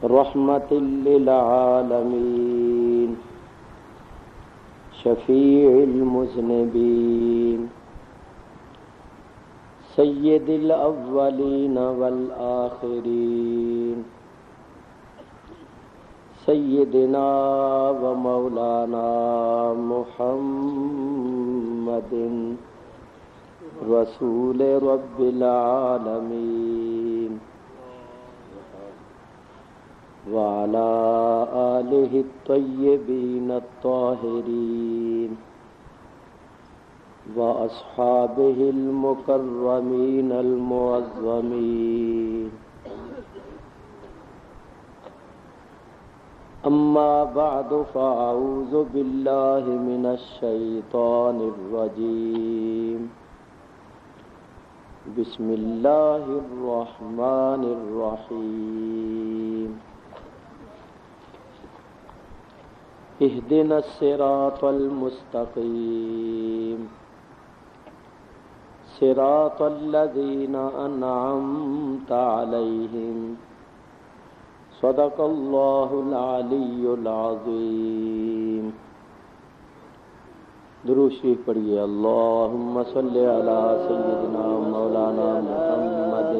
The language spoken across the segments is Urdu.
رحمة للعالمين شفيع المذنبين سيد الأولين والآخرين سيدنا ومولانا محمد رسول رب العالمين وعلى آله الطيبين الطاهرين وأصحابه المكرمين المعظمين أما بعد فأعوذ بالله من الشيطان الرجيم بسم الله الرحمن الرحيم اهدنا الصراط المستقيم صراط الذين أنعمت عليهم صدق الله العلی العظیم۔ درود شریف پڑھیے۔ اللہم صلی علی سیدنا مولانا محمد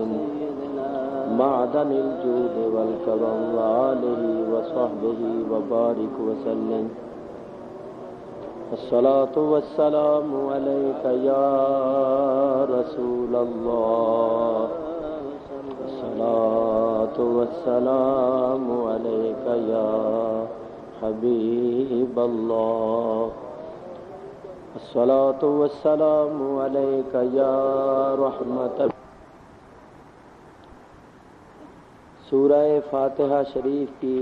معدن الجود والکرم وآلہ وصحبہ وبارک وسلم۔ الصلاة والسلام علیک یا رسول اللہ، الصلاة والسلام علیک یا حبیب اللہ، الصلاة والسلام علیک یا رحمت۔ سورہ فاتحہ شریف کی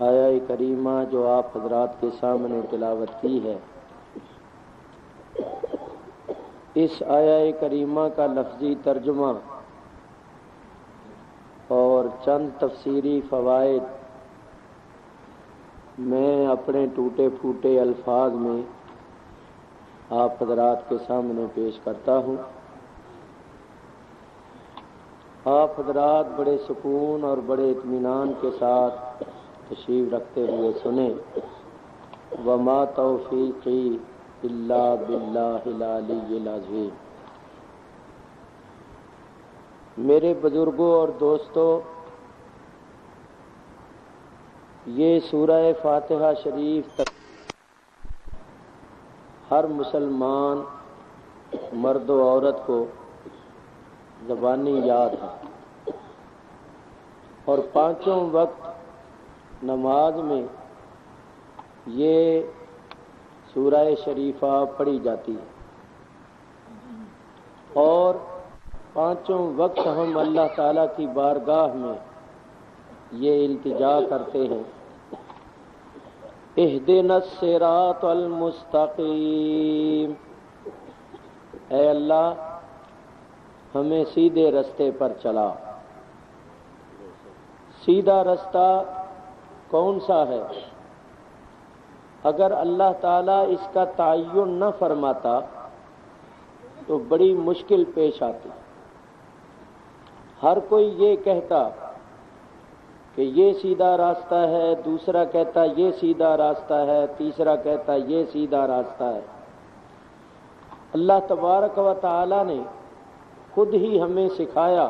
آیہ کریمہ جو آپ حضرات کے سامنے تلاوت کی ہے، اس آیہ کریمہ کا لفظی ترجمہ اور چند تفسیری فوائد میں اپنے ٹوٹے پھوٹے الفاظ میں آپ حضرات کے سامنے پیش کرتا ہوں۔ آپ حضرات بڑے سکون اور بڑے اطمینان کے ساتھ تشریف رکھتے ہوئے سنیں۔ وما توفیقی الا باللہ العلی العظیم۔ میرے بزرگوں اور دوستو، یہ سورہ فاتحہ شریف تک ہر مسلمان مرد و عورت کو زبانی یاد ہے، اور پانچوں وقت نماز میں یہ سورہ شریفہ پڑھی جاتی ہے، اور پانچوں وقت ہم اللہ تعالیٰ کی بارگاہ میں یہ التجا کرتے ہیں، اہدنا الصراط المستقیم، اے اللہ ہمیں سیدھے رستے پر چلا۔ سیدھا رستہ کون سا ہے؟ اگر اللہ تعالیٰ اس کا تعین نہ فرماتا تو بڑی مشکل پیش آتی۔ ہر کوئی یہ کہتا کہ یہ سیدھا راستہ ہے، دوسرا کہتا یہ سیدھا راستہ ہے، تیسرا کہتا یہ سیدھا راستہ ہے۔ اللہ تبارک و تعالیٰ نے خود ہی ہمیں سکھایا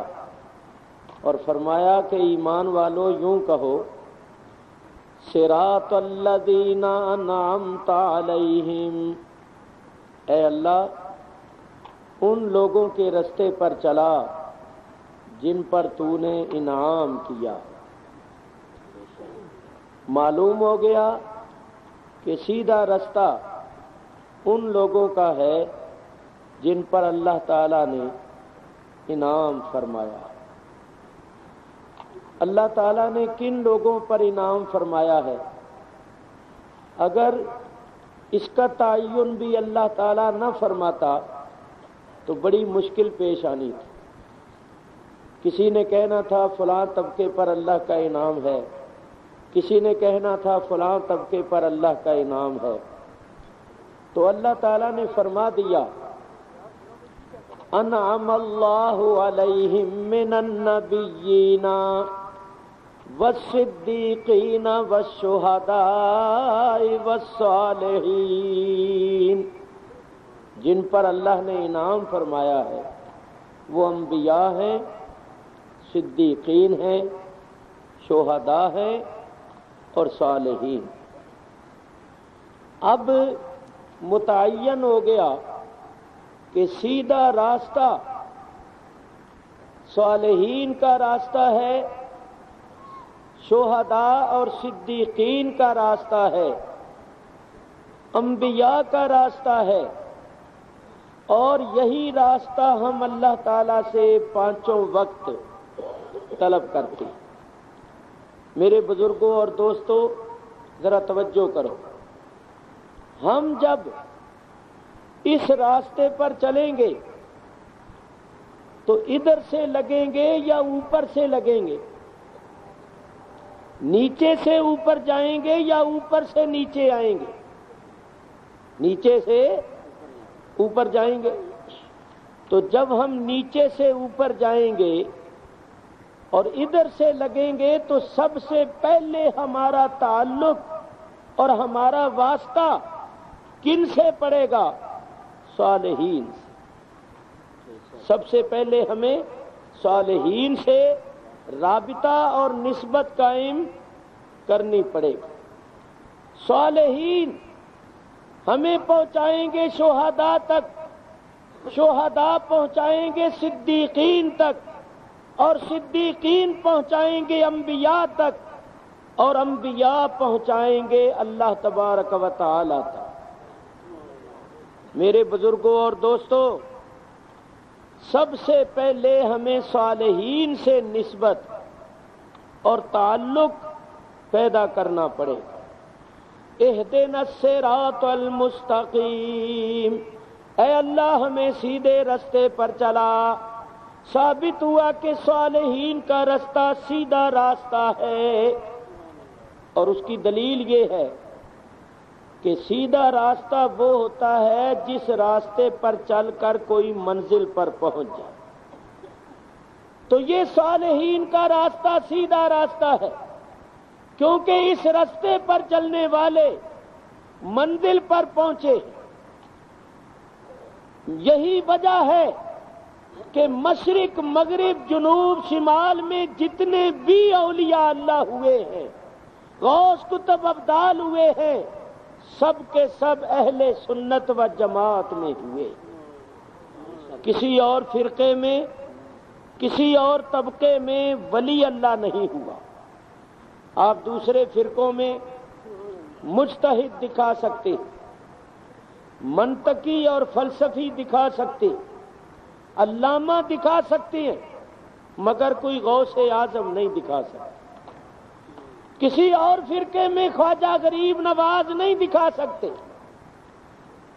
اور فرمایا کہ ایمان والو یوں کہو، صراط الذین انعمت علیہم، اے اللہ ان لوگوں کے رستے پر چلا جن پر تو نے انعام کیا۔ معلوم ہو گیا کہ سیدھا رستہ ان لوگوں کا ہے جن پر اللہ تعالیٰ نے انعام فرمایا۔ اللہ تعالیٰ نے کن لوگوں پر انعام فرمایا ہے؟ اگر اس کا تعین بھی اللہ تعالیٰ نہ فرماتا تو بڑی مشکل پیش آنی تھی۔ کسی نے کہنا تھا فلاں طبقے پر اللہ کا انعام ہے، کسی نے کہنا تھا فلاں طبقے پر اللہ کا انعام ہے، تو اللہ تعالیٰ نے فرما دیا انعم اللہ علیہم من النبیین والصدیقین والشہداء والصالحین، جن پر اللہ نے انعام فرمایا ہے وہ انبیاء ہیں، صدیقین ہیں، شہداء ہیں اور صالحین۔ اب متعین ہو گیا کہ سیدھا راستہ صالحین کا راستہ ہے، شہداء اور صدیقین کا راستہ ہے، انبیاء کا راستہ ہے، اور یہی راستہ ہم اللہ تعالیٰ سے پانچوں وقت طلب کرتے ہیں۔ میرے بزرگوں اور دوستوں ذرا توجہ کرو، ہم جب اس راستے پر چلیں گے تو ادھر سے لگیں گے یا اوپر سے لگیں گے؟ نیچے سے اوپر جائیں گے یا اوپر سے نیچے آئیں گے؟ نیچے سے اوپر جائیں گے۔ تو جب ہم نیچے سے اوپر جائیں گے اور ادھر سے لگیں گے تو سب سے پہلے ہمارا تعلق اور ہمارا واسطہ کن سے پڑے گا؟ صالحین سے۔ سب سے پہلے ہمیں صالحین سے رابطہ اور نسبت قائم کرنی پڑے گی۔ صالحین ہمیں پہنچائیں گے شہداء تک، شہداء پہنچائیں گے صدیقین تک، اور صدیقین پہنچائیں گے انبیاء تک، اور انبیاء پہنچائیں گے اللہ تبارک و تعالی تک۔ میرے بزرگوں اور دوستوں، سب سے پہلے ہمیں صالحین سے نسبت اور تعلق پیدا کرنا پڑے گا۔ اہدنا الصراط المستقیم، اے اللہ ہمیں سیدھے راستے پر چلا۔ ثابت ہوا کہ صالحین کا راستہ سیدھا راستہ ہے، اور اس کی دلیل یہ ہے کہ سیدھا راستہ وہ ہوتا ہے جس راستے پر چل کر کوئی منزل پر پہنچ جائے۔ تو یہ صالحین کا راستہ سیدھا راستہ ہے، کیونکہ اس راستے پر چلنے والے منزل پر پہنچے۔ یہی وجہ ہے کہ مشرق، مغرب، جنوب، شمال میں جتنے بھی اولیاء اللہ ہوئے ہیں، غوث کتب ابدال ہوئے ہیں، سب کے سب اہل سنت و جماعت میں ہوئے۔ کسی اور فرقے میں، کسی اور طبقے میں ولی اللہ نہیں ہوا۔ آپ دوسرے فرقوں میں مجتہد دکھا سکتے، منطقی اور فلسفی دکھا سکتے، علامہ دکھا سکتے ہیں، مگر کوئی غوث اعظم نہیں دکھا سکتے۔ کسی اور فرقے میں خواجہ غریب نواز نہیں دکھا سکتے،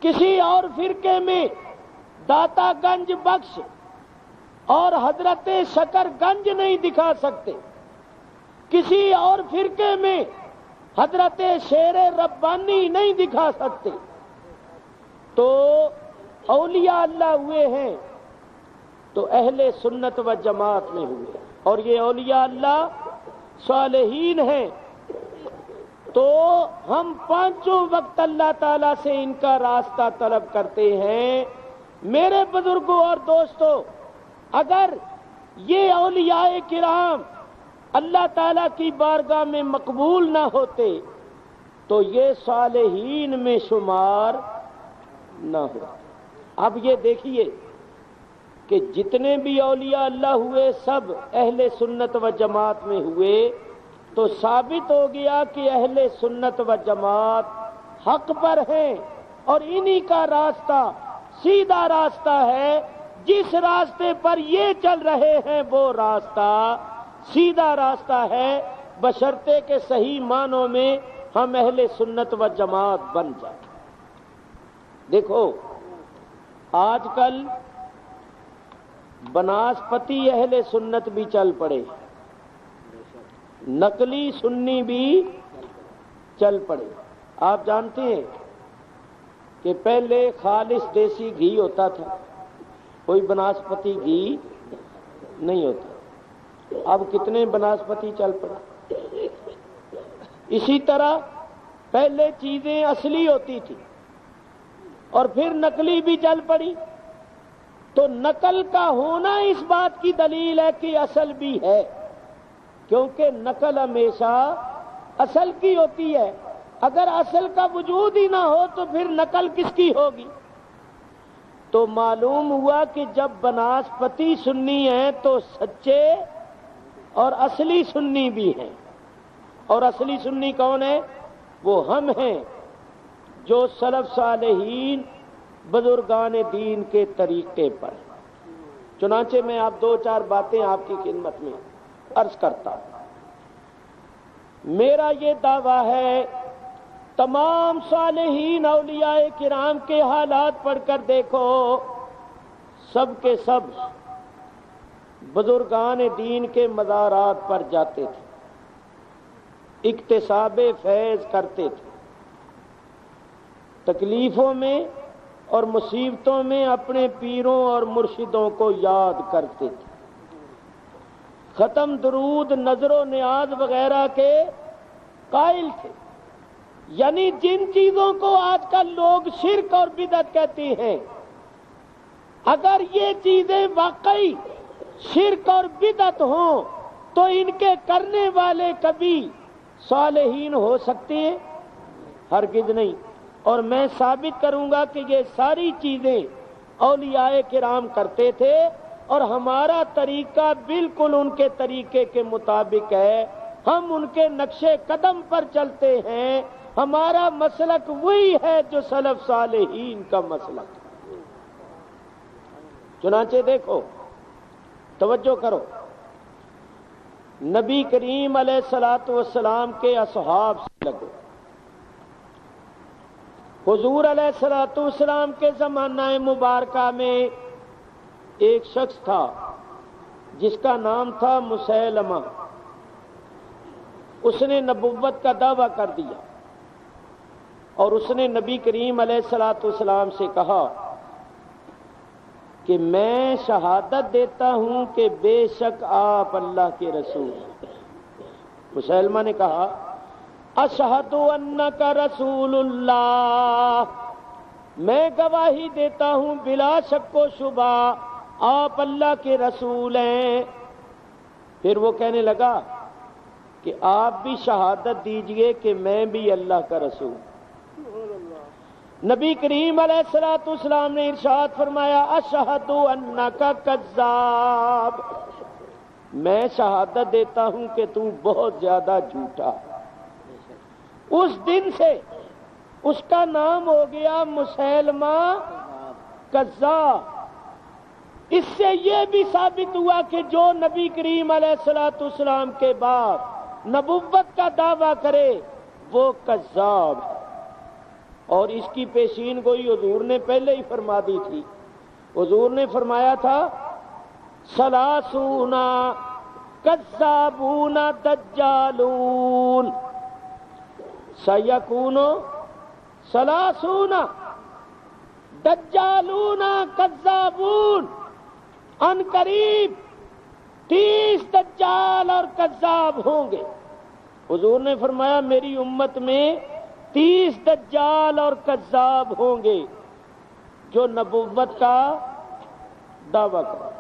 کسی اور فرقے میں داتا گنج بخش اور حضرت شکر گنج نہیں دکھا سکتے، کسی اور فرقے میں حضرت شیر ربانی نہیں دکھا سکتے۔ تو اولیاء اللہ ہوئے ہیں تو اہل سنت و جماعت میں ہوئے، اور یہ اولیاء اللہ صالحین ہیں، تو ہم پانچوں وقت اللہ تعالیٰ سے ان کا راستہ طلب کرتے ہیں۔ میرے بزرگوں اور دوستوں، اگر یہ اولیاء کرام اللہ تعالیٰ کی بارگاہ میں مقبول نہ ہوتے تو یہ صالحین میں شمار نہ ہوتے۔ اب یہ دیکھیے کہ جتنے بھی اولیاء اللہ ہوئے سب اہل سنت و جماعت میں ہوئے، تو ثابت ہو گیا کہ اہل سنت و جماعت حق پر ہیں، اور انہی کا راستہ سیدھا راستہ ہے۔ جس راستے پر یہ چل رہے ہیں وہ راستہ سیدھا راستہ ہے، بشرطے کہ صحیح معنوں میں ہم اہل سنت و جماعت بن جائیں۔ دیکھو آج کل بناسپتی اہل سنت بھی چل پڑے، نقلی سنی بھی چل پڑے۔ آپ جانتے ہیں کہ پہلے خالص دیسی گھی ہوتا تھا، کوئی بناسپتی گھی نہیں ہوتا۔ اب کتنے بناسپتی چل پڑے۔ اسی طرح پہلے چیزیں اصلی ہوتی تھی اور پھر نقلی بھی چل پڑی، تو نقل کا ہونا اس بات کی دلیل ہے کہ اصل بھی ہے، کیونکہ نقل ہمیشہ اصل کی ہوتی ہے۔ اگر اصل کا وجود ہی نہ ہو تو پھر نقل کس کی ہوگی؟ تو معلوم ہوا کہ جب بناسپتی سنی ہیں تو سچے اور اصلی سنی بھی ہیں، اور اصلی سنی کون ہے؟ وہ ہم ہیں جو سلف صالحین بزرگان دین کے طریقے پر۔ چنانچہ میں آپ دو چار باتیں آپ کی خدمت میں عرض کرتا ہوں۔ میرا یہ دعویٰ ہے، تمام صالحین اولیاء کرام کے حالات پڑھ کر دیکھو، سب کے سب بزرگان دین کے مزارات پر جاتے تھے، اکتساب فیض کرتے تھے، تکلیفوں میں اور مصیبتوں میں اپنے پیروں اور مرشدوں کو یاد کرتے تھے، ختم درود، نظر و نیاز وغیرہ کے قائل تھے۔ یعنی جن چیزوں کو آج کل لوگ شرک اور بدعت کہتے ہیں، اگر یہ چیزیں واقعی شرک اور بدعت ہوں تو ان کے کرنے والے کبھی صالحین ہو سکتے ہیں؟ ہرگز نہیں۔ اور میں ثابت کروں گا کہ یہ ساری چیزیں اولیاء کرام کرتے تھے، اور ہمارا طریقہ بالکل ان کے طریقے کے مطابق ہے، ہم ان کے نقش قدم پر چلتے ہیں، ہمارا مسلک وہی ہے جو سلف صالحین کا مسلک ہے۔ چنانچہ دیکھو، توجہ کرو، نبی کریم علیہ الصلوۃ والسلام کے اصحاب سے لگو۔ حضور علیہ الصلوۃ والسلام کے زمانہ مبارکہ میں ایک شخص تھا جس کا نام تھا مسیلمہ۔ اس نے نبوت کا دعویٰ کر دیا، اور اس نے نبی کریم علیہ الصلوۃ والسلام سے کہا کہ میں شہادت دیتا ہوں کہ بے شک آپ اللہ کے رسول ہیں۔ مسیلمہ نے کہا اشہد انک رسول اللہ، میں گواہی دیتا ہوں بلا شک و شبہ آپ اللہ کے رسول ہیں۔ پھر وہ کہنے لگا کہ آپ بھی شہادت دیجئے کہ میں بھی اللہ کا رسول۔ نبی کریم علیہ الصلوۃ والسلام نے ارشاد فرمایا اشہد انک کذاب، میں شہادت دیتا ہوں کہ تو بہت زیادہ جھوٹا۔ اس دن سے اس کا نام ہو گیا مسیلمہ کذاب۔ اس سے یہ بھی ثابت ہوا کہ جو نبی کریم علیہ الصلوۃ والسلام کے بعد نبوت کا دعویٰ کرے وہ کذاب ہے، اور اس کی پیشین گوئی حضور نے پہلے ہی فرما دی تھی۔ حضور نے فرمایا تھا ثلاثون کذابون دجالون، سیکون ثلاثون دجالون کذابون، ان قریب 30 دجال اور کذاب ہوں گے۔ حضور نے فرمایا میری امت میں 30 دجال اور کذاب ہوں گے جو نبوت کا دعویٰ کریں۔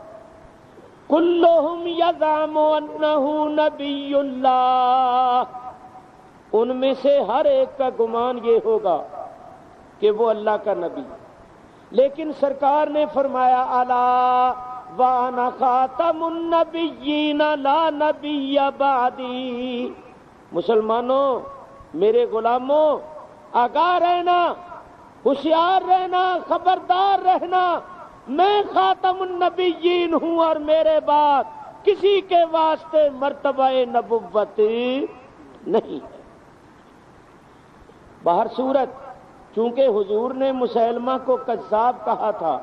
کلہم یزعم انہ نبی اللہ، ان میں سے ہر ایک کا گمان یہ ہوگا کہ وہ اللہ کا نبی، لیکن سرکار نے فرمایا الا وانا خاتم النبیین لا نبی بعدی، مسلمانوں میرے غلاموں آگاہ رہنا، ہوشیار رہنا، خبردار رہنا، میں خاتم النبیین ہوں اور میرے بعد کسی کے واسطے مرتبہ نبوت نہیں ہے۔ بہر صورت چونکہ حضور نے مسیلمہ کو کذاب کہا تھا،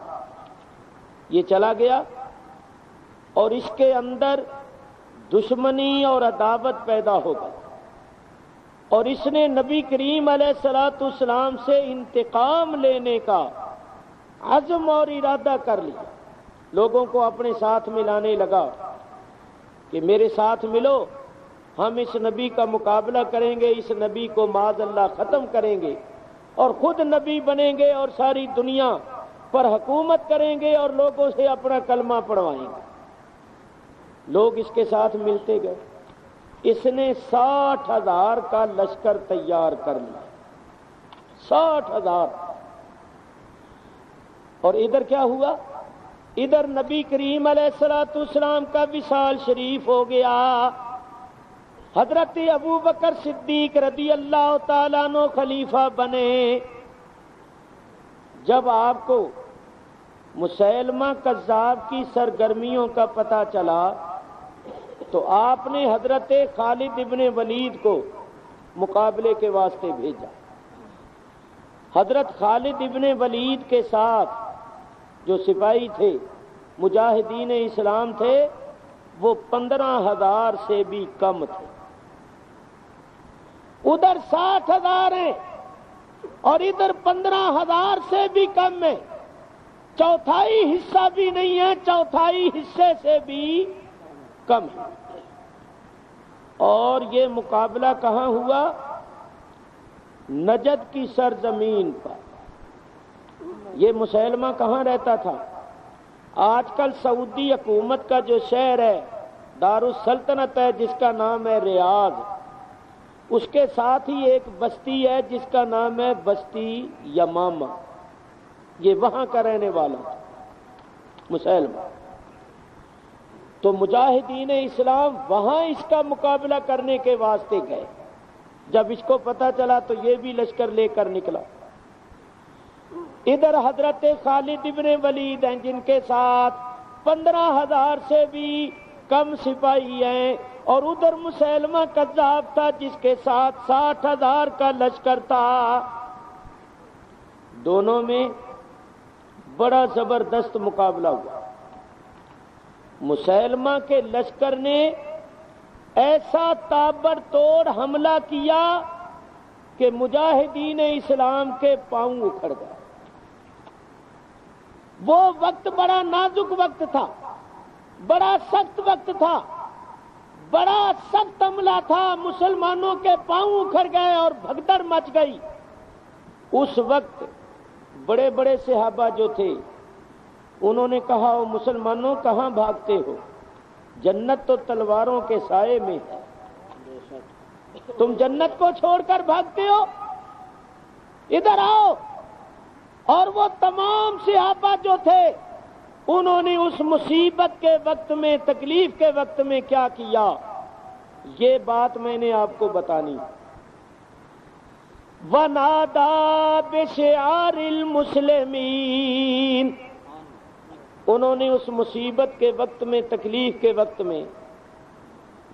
یہ چلا گیا اور اس کے اندر دشمنی اور عداوت پیدا ہو گئی، اور اس نے نبی کریم علیہ الصلوۃ والسلام سے انتقام لینے کا عزم اور ارادہ کر لیا۔ لوگوں کو اپنے ساتھ ملانے لگا کہ میرے ساتھ ملو، ہم اس نبی کا مقابلہ کریں گے، اس نبی کو معاذ اللہ ختم کریں گے اور خود نبی بنیں گے اور ساری دنیا پر حکومت کریں گے اور لوگوں سے اپنا کلمہ پڑھوائیں گے۔ لوگ اس کے ساتھ ملتے گئے، اس نے 60,000 کا لشکر تیار کر لیا، 60,000۔ اور ادھر کیا ہوا؟ ادھر نبی کریم علیہ الصلوۃ والسلام کا وصال شریف ہو گیا۔ حضرت ابو بکر صدیق رضی اللہ تعالیٰ عنہ خلیفہ بنے۔ جب آپ کو مسیلمہ کذاب کی سرگرمیوں کا پتہ چلا تو آپ نے حضرت خالد ابن ولید کو مقابلے کے واسطے بھیجا۔ حضرت خالد ابن ولید کے ساتھ جو سپاہی تھے، مجاہدین اسلام تھے، وہ 15,000 سے بھی کم تھے۔ ادھر 60,000 ہیں اور ادھر 15,000 سے بھی کم ہے، چوتھائی حصہ بھی نہیں ہے، چوتھائی حصے سے بھی کم ہے۔ اور یہ مقابلہ کہاں ہوا؟ نجد کی سرزمین پر۔ یہ مسیلمہ کہاں رہتا تھا؟ آج کل سعودی حکومت کا جو شہر ہے، دارالسلطنت ہے، جس کا نام ہے ریاض، اس کے ساتھ ہی ایک بستی ہے جس کا نام ہے بستی یمامہ۔ یہ وہاں کا رہنے والا تھا مسیلمہ۔ تو مجاہدین اسلام وہاں اس کا مقابلہ کرنے کے واسطے گئے۔ جب اس کو پتہ چلا تو یہ بھی لشکر لے کر نکلا۔ ادھر حضرت خالد ابن ولید ہیں جن کے ساتھ 15,000 سے بھی کم سپاہی ہیں، اور ادھر مسیلمہ کذاب تھا جس کے ساتھ 60,000 کا لشکر تھا۔ دونوں میں بڑا زبردست مقابلہ ہوا۔ مسیلمہ کے لشکر نے ایسا تابڑ توڑ حملہ کیا کہ مجاہدین اسلام کے پاؤں اکھڑ گئے۔ وہ وقت بڑا نازک وقت تھا، بڑا سخت وقت تھا، بڑا سخت حملہ تھا، مسلمانوں کے پاؤں اکھڑ گئے اور بھگدڑ مچ گئی۔ اس وقت بڑے بڑے صحابہ جو تھے انہوں نے کہا، او مسلمانوں کہاں بھاگتے ہو؟ جنت تو تلواروں کے سائے میں ہے، تم جنت کو چھوڑ کر بھاگتے ہو؟ ادھر آؤ۔ اور وہ تمام صحابہ جو تھے انہوں نے اس مصیبت کے وقت میں، تکلیف کے وقت میں کیا کیا، یہ بات میں نے آپ کو بتانی۔ وَنَادَى بِشِعَارِ الْمُسْلِمِينَ، انہوں نے اس مصیبت کے وقت میں، تکلیف کے وقت میں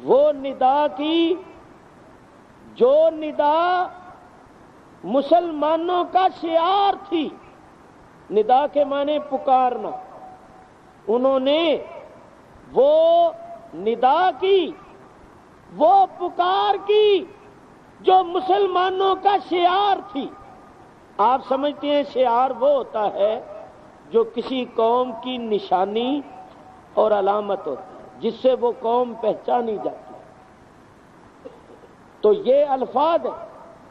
وہ ندا کی جو ندا مسلمانوں کا شعار تھی۔ ندا کے معنی پکارنا۔ انہوں نے وہ ندا کی، وہ پکار کی جو مسلمانوں کا شعار تھی۔ آپ سمجھتے ہیں شعار وہ ہوتا ہے جو کسی قوم کی نشانی اور علامت ہوتی ہے، جس سے وہ قوم پہچانی جاتی ہے۔ تو یہ الفاظ ہیں،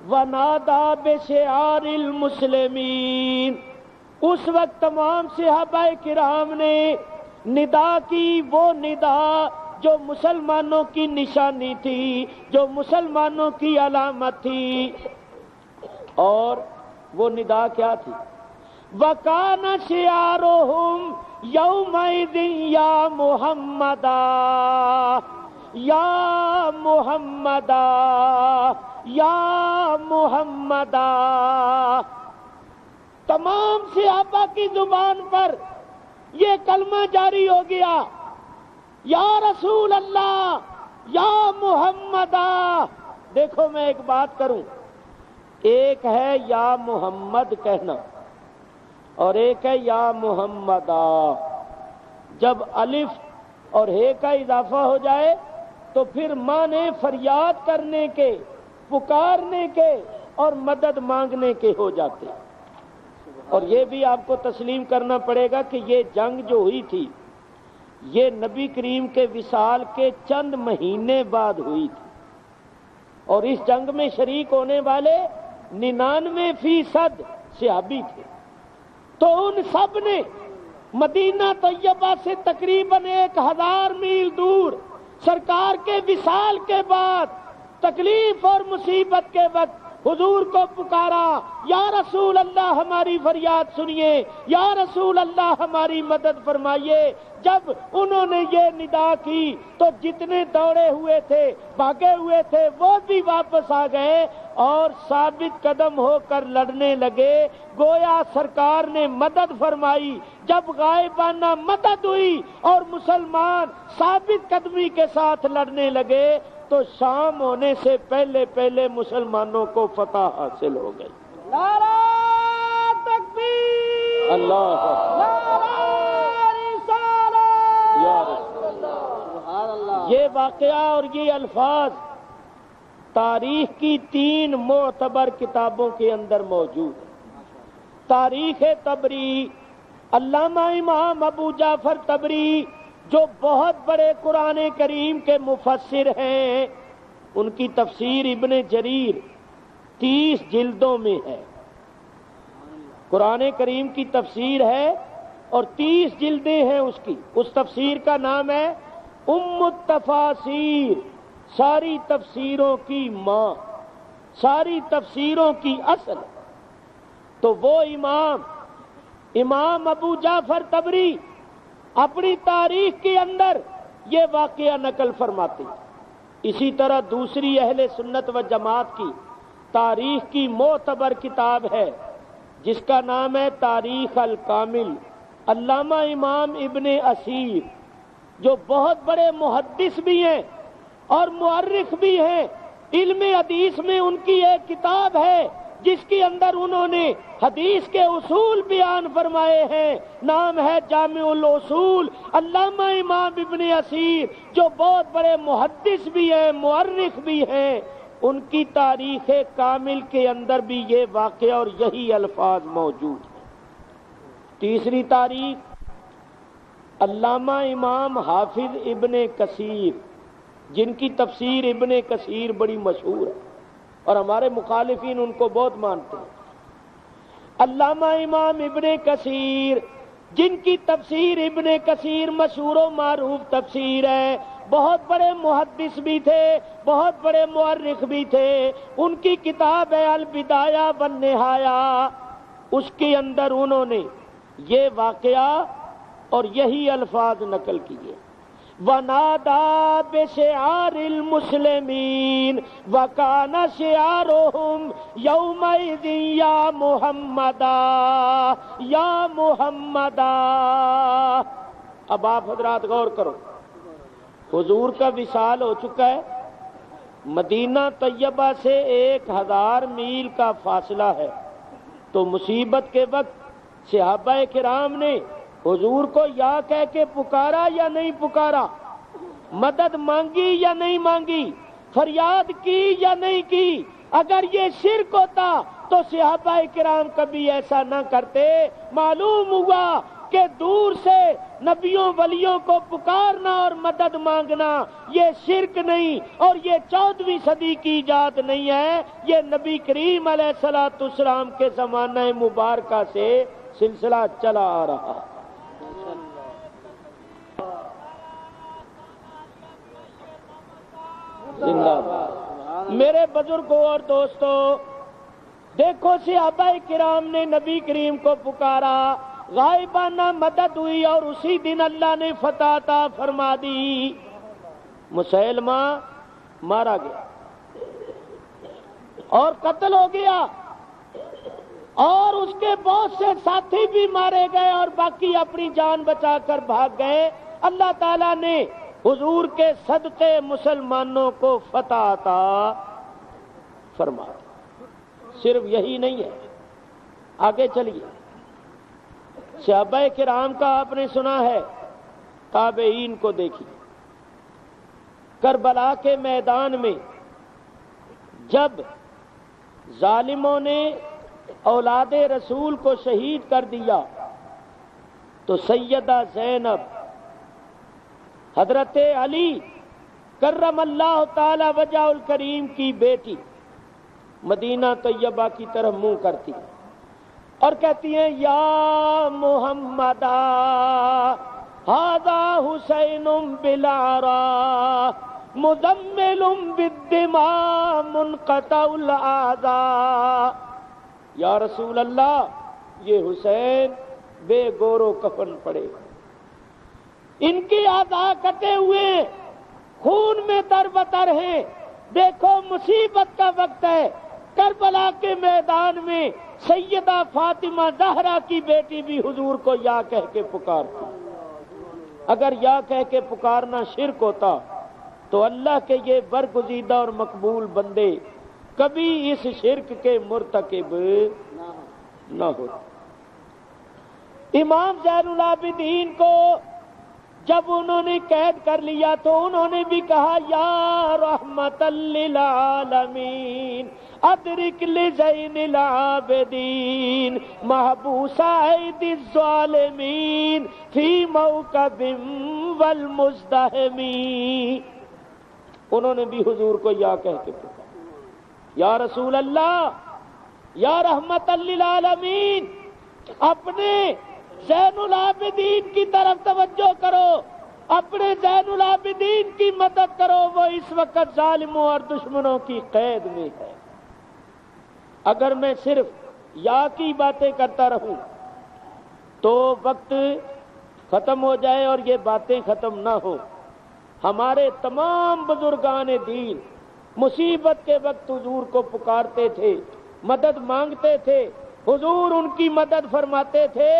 وَنَادَى بِشِعَارِ الْمُسْلِمِينَ۔ اس وقت تمام صحابہ کرام نے ندا کی، وہ ندا جو مسلمانوں کی نشانی تھی، جو مسلمانوں کی علامت تھی۔ اور وہ ندا کیا تھی؟ وَكَانَ شِعَارُهُمْ يَوْمَئِذٍ يَا مُحَمَّدًا یا محمدا یا محمدا۔ تمام صحابہ کی زبان پر یہ کلمہ جاری ہو گیا، یا رسول اللہ یا محمدا۔ دیکھو میں ایک بات کروں، ایک ہے یا محمد کہنا اور ایک ہے یا محمدا۔ جب الف اور ہے کا اضافہ ہو جائے تو پھر معنی فریاد کرنے کے، پکارنے کے اور مدد مانگنے کے ہو جاتے۔ اور یہ بھی آپ کو تسلیم کرنا پڑے گا کہ یہ جنگ جو ہوئی تھی یہ نبی کریم کے وصال کے چند مہینے بعد ہوئی تھی، اور اس جنگ میں شریک ہونے والے 99% صحابی تھے۔ تو ان سب نے مدینہ طیبہ سے تقریباً 1000 میل دور سرکار کے وصال کے بعد تکلیف اور مصیبت کے وقت حضور کو پکارا، یا رسول اللہ ہماری فریاد سنیے، یا رسول اللہ ہماری مدد فرمائیے۔ جب انہوں نے یہ ندا کی تو جتنے دوڑے ہوئے تھے، بھاگے ہوئے تھے، وہ بھی واپس آ گئے اور ثابت قدم ہو کر لڑنے لگے، گویا سرکار نے مدد فرمائی۔ جب غائبانہ مدد ہوئی اور مسلمان ثابت قدمی کے ساتھ لڑنے لگے تو شام ہونے سے پہلے پہلے مسلمانوں کو فتح حاصل ہو گئی۔ نعرہ تکبیر، اللہ اکبر، یا رسول اللہ۔ یہ واقعہ اور یہ الفاظ تاریخ کی 3 معتبر کتابوں کے اندر موجود ہیں۔ تاریخ طبری، علامہ امام ابو جعفر طبری جو بہت بڑے قرآن کریم کے مفسر ہیں، ان کی تفسیر ابن جریر 30 جلدوں میں ہے۔ قرآن کریم کی تفسیر ہے اور 30 جلدیں ہیں اس کی۔ اس تفسیر کا نام ہے ام التفاسیر، ساری تفسیروں کی ماں، ساری تفسیروں کی اصل۔ تو وہ امام ابو جعفر طبری اپنی تاریخ کے اندر یہ واقعہ نقل فرماتے ہیں۔ اسی طرح دوسری اہل سنت و جماعت کی تاریخ کی معتبر کتاب ہے جس کا نام ہے تاریخ الکامل، علامہ امام ابن اسیر جو بہت بڑے محدث بھی ہیں اور مورخ بھی ہیں۔ علم حدیث میں ان کی ایک کتاب ہے جس کے اندر انہوں نے حدیث کے اصول بیان فرمائے ہیں، نام ہے جامع الاصول۔ علامہ امام ابن اسیر جو بہت بڑے محدث بھی ہیں، مورخ بھی ہیں، ان کی تاریخ کامل کے اندر بھی یہ واقعہ اور یہی الفاظ موجود ہیں۔ تیسری تاریخ علامہ امام حافظ ابن کثیر، جن کی تفسیر ابن کثیر بڑی مشہور ہے اور ہمارے مخالفین ان کو بہت مانتے ہیں۔ علامہ امام ابن کثیر جن کی تفسیر ابن کثیر مشہور و معروف تفسیر ہے، بہت بڑے محدث بھی تھے، بہت بڑے مورخ بھی تھے۔ ان کی کتاب ہے البدایہ والنہایہ، اس کے اندر انہوں نے یہ واقعہ اور یہی الفاظ نقل کیے۔ وَنَادَى بِشِعَارِ الْمُسْلِمِينَ وَكَانَ شِعَارُهُمْ يَوْمَئِذٍ يَا مُحَمَّدًا یا محمدًا۔ اب آپ حضرات غور کرو، حضور کا وصال ہو چکا ہے، مدینہ طیبہ سے 1000 میل کا فاصلہ ہے، تو مصیبت کے وقت صحابہ کرام نے حضور کو یا کہہ کے پکارا یا نہیں پکارا، مدد مانگی یا نہیں مانگی، فریاد کی یا نہیں کی۔ اگر یہ شرک ہوتا تو صحابہ کرام کبھی ایسا نہ کرتے۔ معلوم ہوا کہ دور سے نبیوں ولیوں کو پکارنا اور مدد مانگنا یہ شرک نہیں، اور یہ 14ویں صدی کی ایجاد نہیں ہے، یہ نبی کریم علیہ الصلوۃ والسلام کے زمانہ مبارکہ سے سلسلہ چلا آ رہا۔ زندہ باد۔ میرے بزرگوں اور دوستو، دیکھو صحابہ کرام نے نبی کریم کو پکارا، غائبانہ مدد ہوئی اور اسی دن اللہ نے فتح عطا فرما دی۔ مسیلمہ مارا گیا اور قتل ہو گیا، اور اس کے بہت سے ساتھی بھی مارے گئے اور باقی اپنی جان بچا کر بھاگ گئے۔ اللہ تعالیٰ نے حضور کے صدقے مسلمانوں کو فتح عطا فرما۔ صرف یہی نہیں ہے، آگے چلیے۔ صحابہ کرام کا آپ نے سنا ہے، تابعین کو دیکھیے۔ کربلا کے میدان میں جب ظالموں نے اولاد رسول کو شہید کر دیا تو سیدہ زینب حضرت علی کرم اللہ تعالی وجہ الکریم کی بیٹی مدینہ طیبہ کی طرف منہ کرتی ہے اور کہتی ہیں یا محمد ھذا حسین بالعرا مزمل بالدماء منقطع الاعضاء، یا رسول اللہ یہ حسین بے گور و کفن پڑے، ان کی اعضاء کٹے ہوئے خون میں تربتر ہیں، دیکھو مصیبت کا وقت ہے، کربلا کے میدان میں سیدہ فاطمہ زہرا کی بیٹی بھی حضور کو یا کہہ کے پکارتی، اگر یا کہہ کے پکارنا شرک ہوتا تو اللہ کے یہ برگزیدہ اور مقبول بندے کبھی اس شرک کے مرتکب نہ ہوتے۔ امام زین العابدین کو جب انہوں نے قید کر لیا تو انہوں نے بھی کہا یا رحمت للعالمین ادرک لزین العابدین محبوس ایدی الظالمین فی موکب والمزدحمین، انہوں نے بھی حضور کو یا کہہ کے پکارا، یا رسول اللہ یا رحمت للعالمین، اپنے زین العابدین کی طرف توجہ کرو، اپنے زین العابدین کی مدد کرو، وہ اس وقت ظالموں اور دشمنوں کی قید میں ہے۔ اگر میں صرف یا کی باتیں کرتا رہوں تو وقت ختم ہو جائے اور یہ باتیں ختم نہ ہو۔ ہمارے تمام بزرگان دین مصیبت کے وقت حضور کو پکارتے تھے، مدد مانگتے تھے، حضور ان کی مدد فرماتے تھے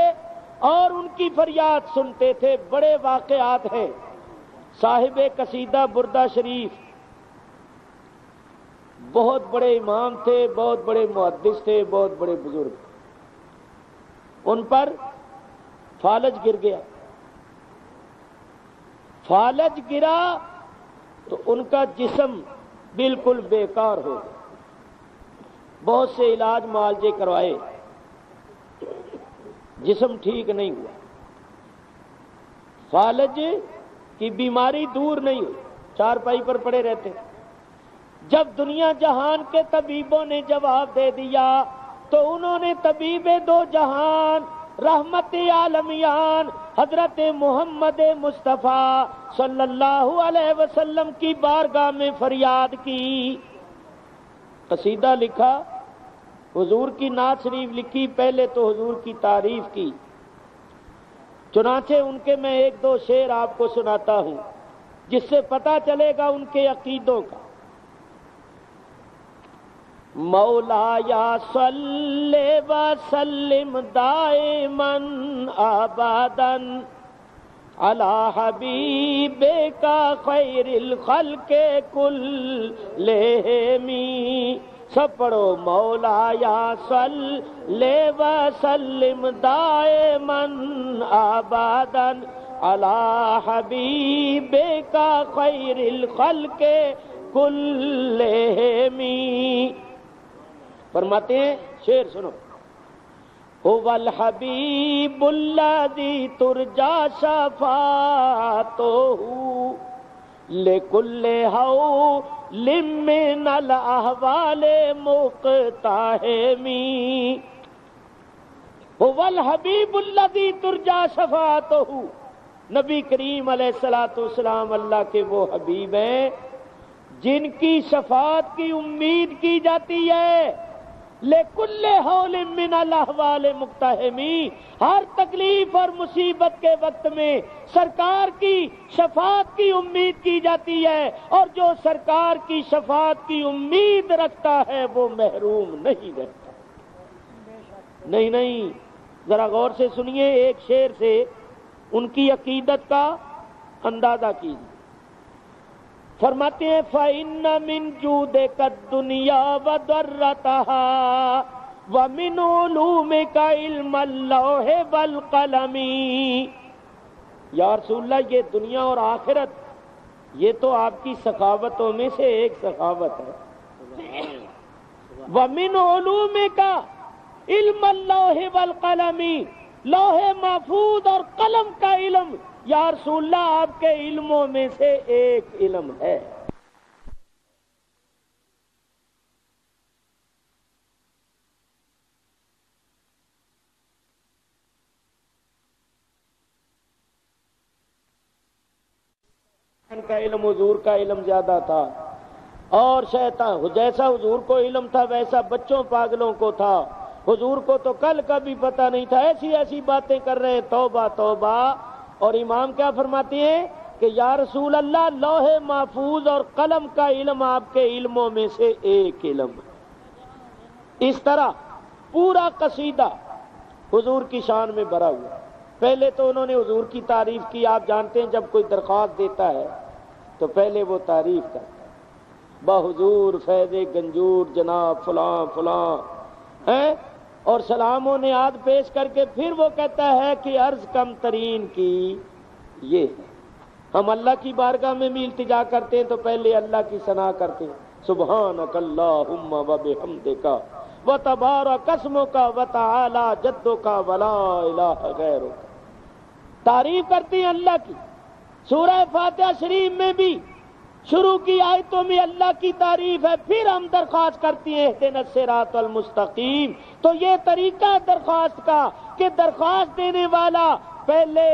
اور ان کی فریاد سنتے تھے۔ بڑے واقعات ہیں۔ صاحب قصیدہ بردہ شریف بہت بڑے امام تھے، بہت بڑے محدث تھے، بہت بڑے بزرگ، ان پر فالج گر گیا، فالج گرا تو ان کا جسم بالکل بیکار ہو گیا، بہت سے علاج معالجے کروائے، جسم ٹھیک نہیں ہوا، فالج کی بیماری دور نہیں ہوئی، چارپائی پر پڑے رہتے۔ جب دنیا جہان کے طبیبوں نے جواب دے دیا تو انہوں نے طبیب دو جہان رحمت عالمیان حضرت محمد مصطفیٰ صلی اللہ علیہ وسلم کی بارگاہ میں فریاد کی، قصیدہ لکھا، حضور کی نعت شریف لکھی، پہلے تو حضور کی تعریف کی، چنانچہ ان کے میں ایک دو شعر آپ کو سناتا ہوں جس سے پتہ چلے گا ان کے عقیدوں کا۔ مولا یا صلی وسلم دائما ابدا علی حبیبک خیر الخلق کلہم، سب پڑھو، مولا یا صلی وسلم دائما ابدا علی حبیبک خیر الخلق کلہم۔ فرماتے ہیں، شعر سنو، هو الحبیب الذی ترجا شفاعتہ لکل حول من الاحوال مقتحم، هو الحبیب الذی ترجا شفاعتہ، نبی کریم علیہ الصلوۃ والسلام اللہ کے وہ حبیب ہیں جن کی شفاعت کی امید کی جاتی ہے، لِكُلِّ حَوْلٍ مِّنَ الْأَحْوَالِ مُقْتَحِمِ، ہر تکلیف اور مصیبت کے وقت میں سرکار کی شفاعت کی امید کی جاتی ہے، اور جو سرکار کی شفاعت کی امید رکھتا ہے وہ محروم نہیں رہتا۔ نہیں نہیں، ذرا غور سے سنیے، ایک شعر سے ان کی عقیدت کا اندازہ کیجیے۔ فرماتے ہیں فَإِنَّ مِن جُودِكَ الدُّنْيَا وَضَرَّتَهَا وَمِنْ عُلُومِكَ عِلْمَ اللَّوْحِ وَالْقَلَمِ، یا رسول اللہ یہ دنیا اور آخرت یہ تو آپ کی سخاوتوں میں سے ایک سخاوت ہے۔ وَمِنْ عُلُومِكَ، علم اللوح والقلم، لوح محفوظ اور قلم کا علم یا رسول اللہ آپ کے علموں میں سے ایک علم ہے۔ ان کا علم حضور کا علم زیادہ تھا، اور شیطان جیسا حضور کو علم تھا ویسا بچوں پاگلوں کو تھا۔ حضور کو تو کل کا بھی پتہ نہیں تھا، ایسی ایسی باتیں کر رہے ہیں، توبہ توبہ۔ اور امام کیا فرماتے ہیں کہ یا رسول اللہ لوح محفوظ اور قلم کا علم آپ کے علموں میں سے ایک علم ہے۔ اس طرح پورا قصیدہ حضور کی شان میں بھرا ہوا۔ پہلے تو انہوں نے حضور کی تعریف کی، آپ جانتے ہیں جب کوئی درخواست دیتا ہے تو پہلے وہ تعریف کرتا ہے، بحضور فیض گنجور جناب فلاں فلاں ہیں، اور سلام و نیاد پیش کر کے پھر وہ کہتا ہے کہ عرض کم ترین کی یہ ہے۔ ہم اللہ کی بارگاہ میں بھی التجا کرتے ہیں تو پہلے اللہ کی ثنا کرتے ہیں، سبحانک اللہم وبحمدک وتبارک اسمک وتعالی جدک ولا الہ غیرک۔ تعریف کرتے ہیں اللہ کی۔ سورہ فاتحہ شریف میں بھی شروع کی آیتوں میں اللہ کی تعریف ہے، پھر ہم درخواست کرتی ہیں اہدنا الصراط المستقیم۔ تو یہ طریقہ درخواست کا کہ درخواست دینے والا پہلے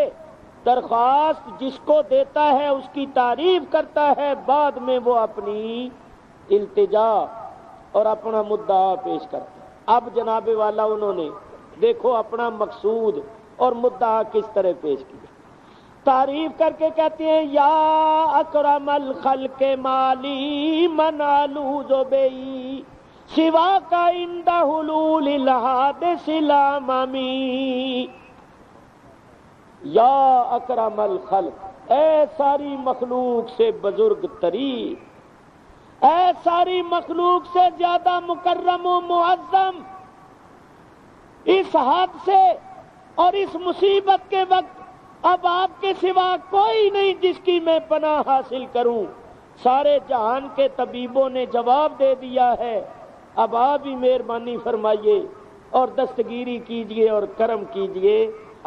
درخواست جس کو دیتا ہے اس کی تعریف کرتا ہے، بعد میں وہ اپنی التجا اور اپنا مدعا پیش کرتا ہے۔ اب جناب والا انہوں نے دیکھو اپنا مقصود اور مدعا کس طرح پیش کیا، تعریف کر کے کہتے ہیں یا اکرم الخلق مالی من الوذ بی سوا کا عند حلول الحادث الاممی۔ یا اکرم الخلق، اے ساری مخلوق سے بزرگ ترین، اے ساری مخلوق سے زیادہ مکرم و معظم، اس حادثے اور اس مصیبت کے وقت اب آپ کے سوا کوئی نہیں جس کی میں پناہ حاصل کروں۔ سارے جہان کے طبیبوں نے جواب دے دیا ہے، اب آپ ہی مہربانی فرمائیے اور دستگیری کیجئے اور کرم کیجئے،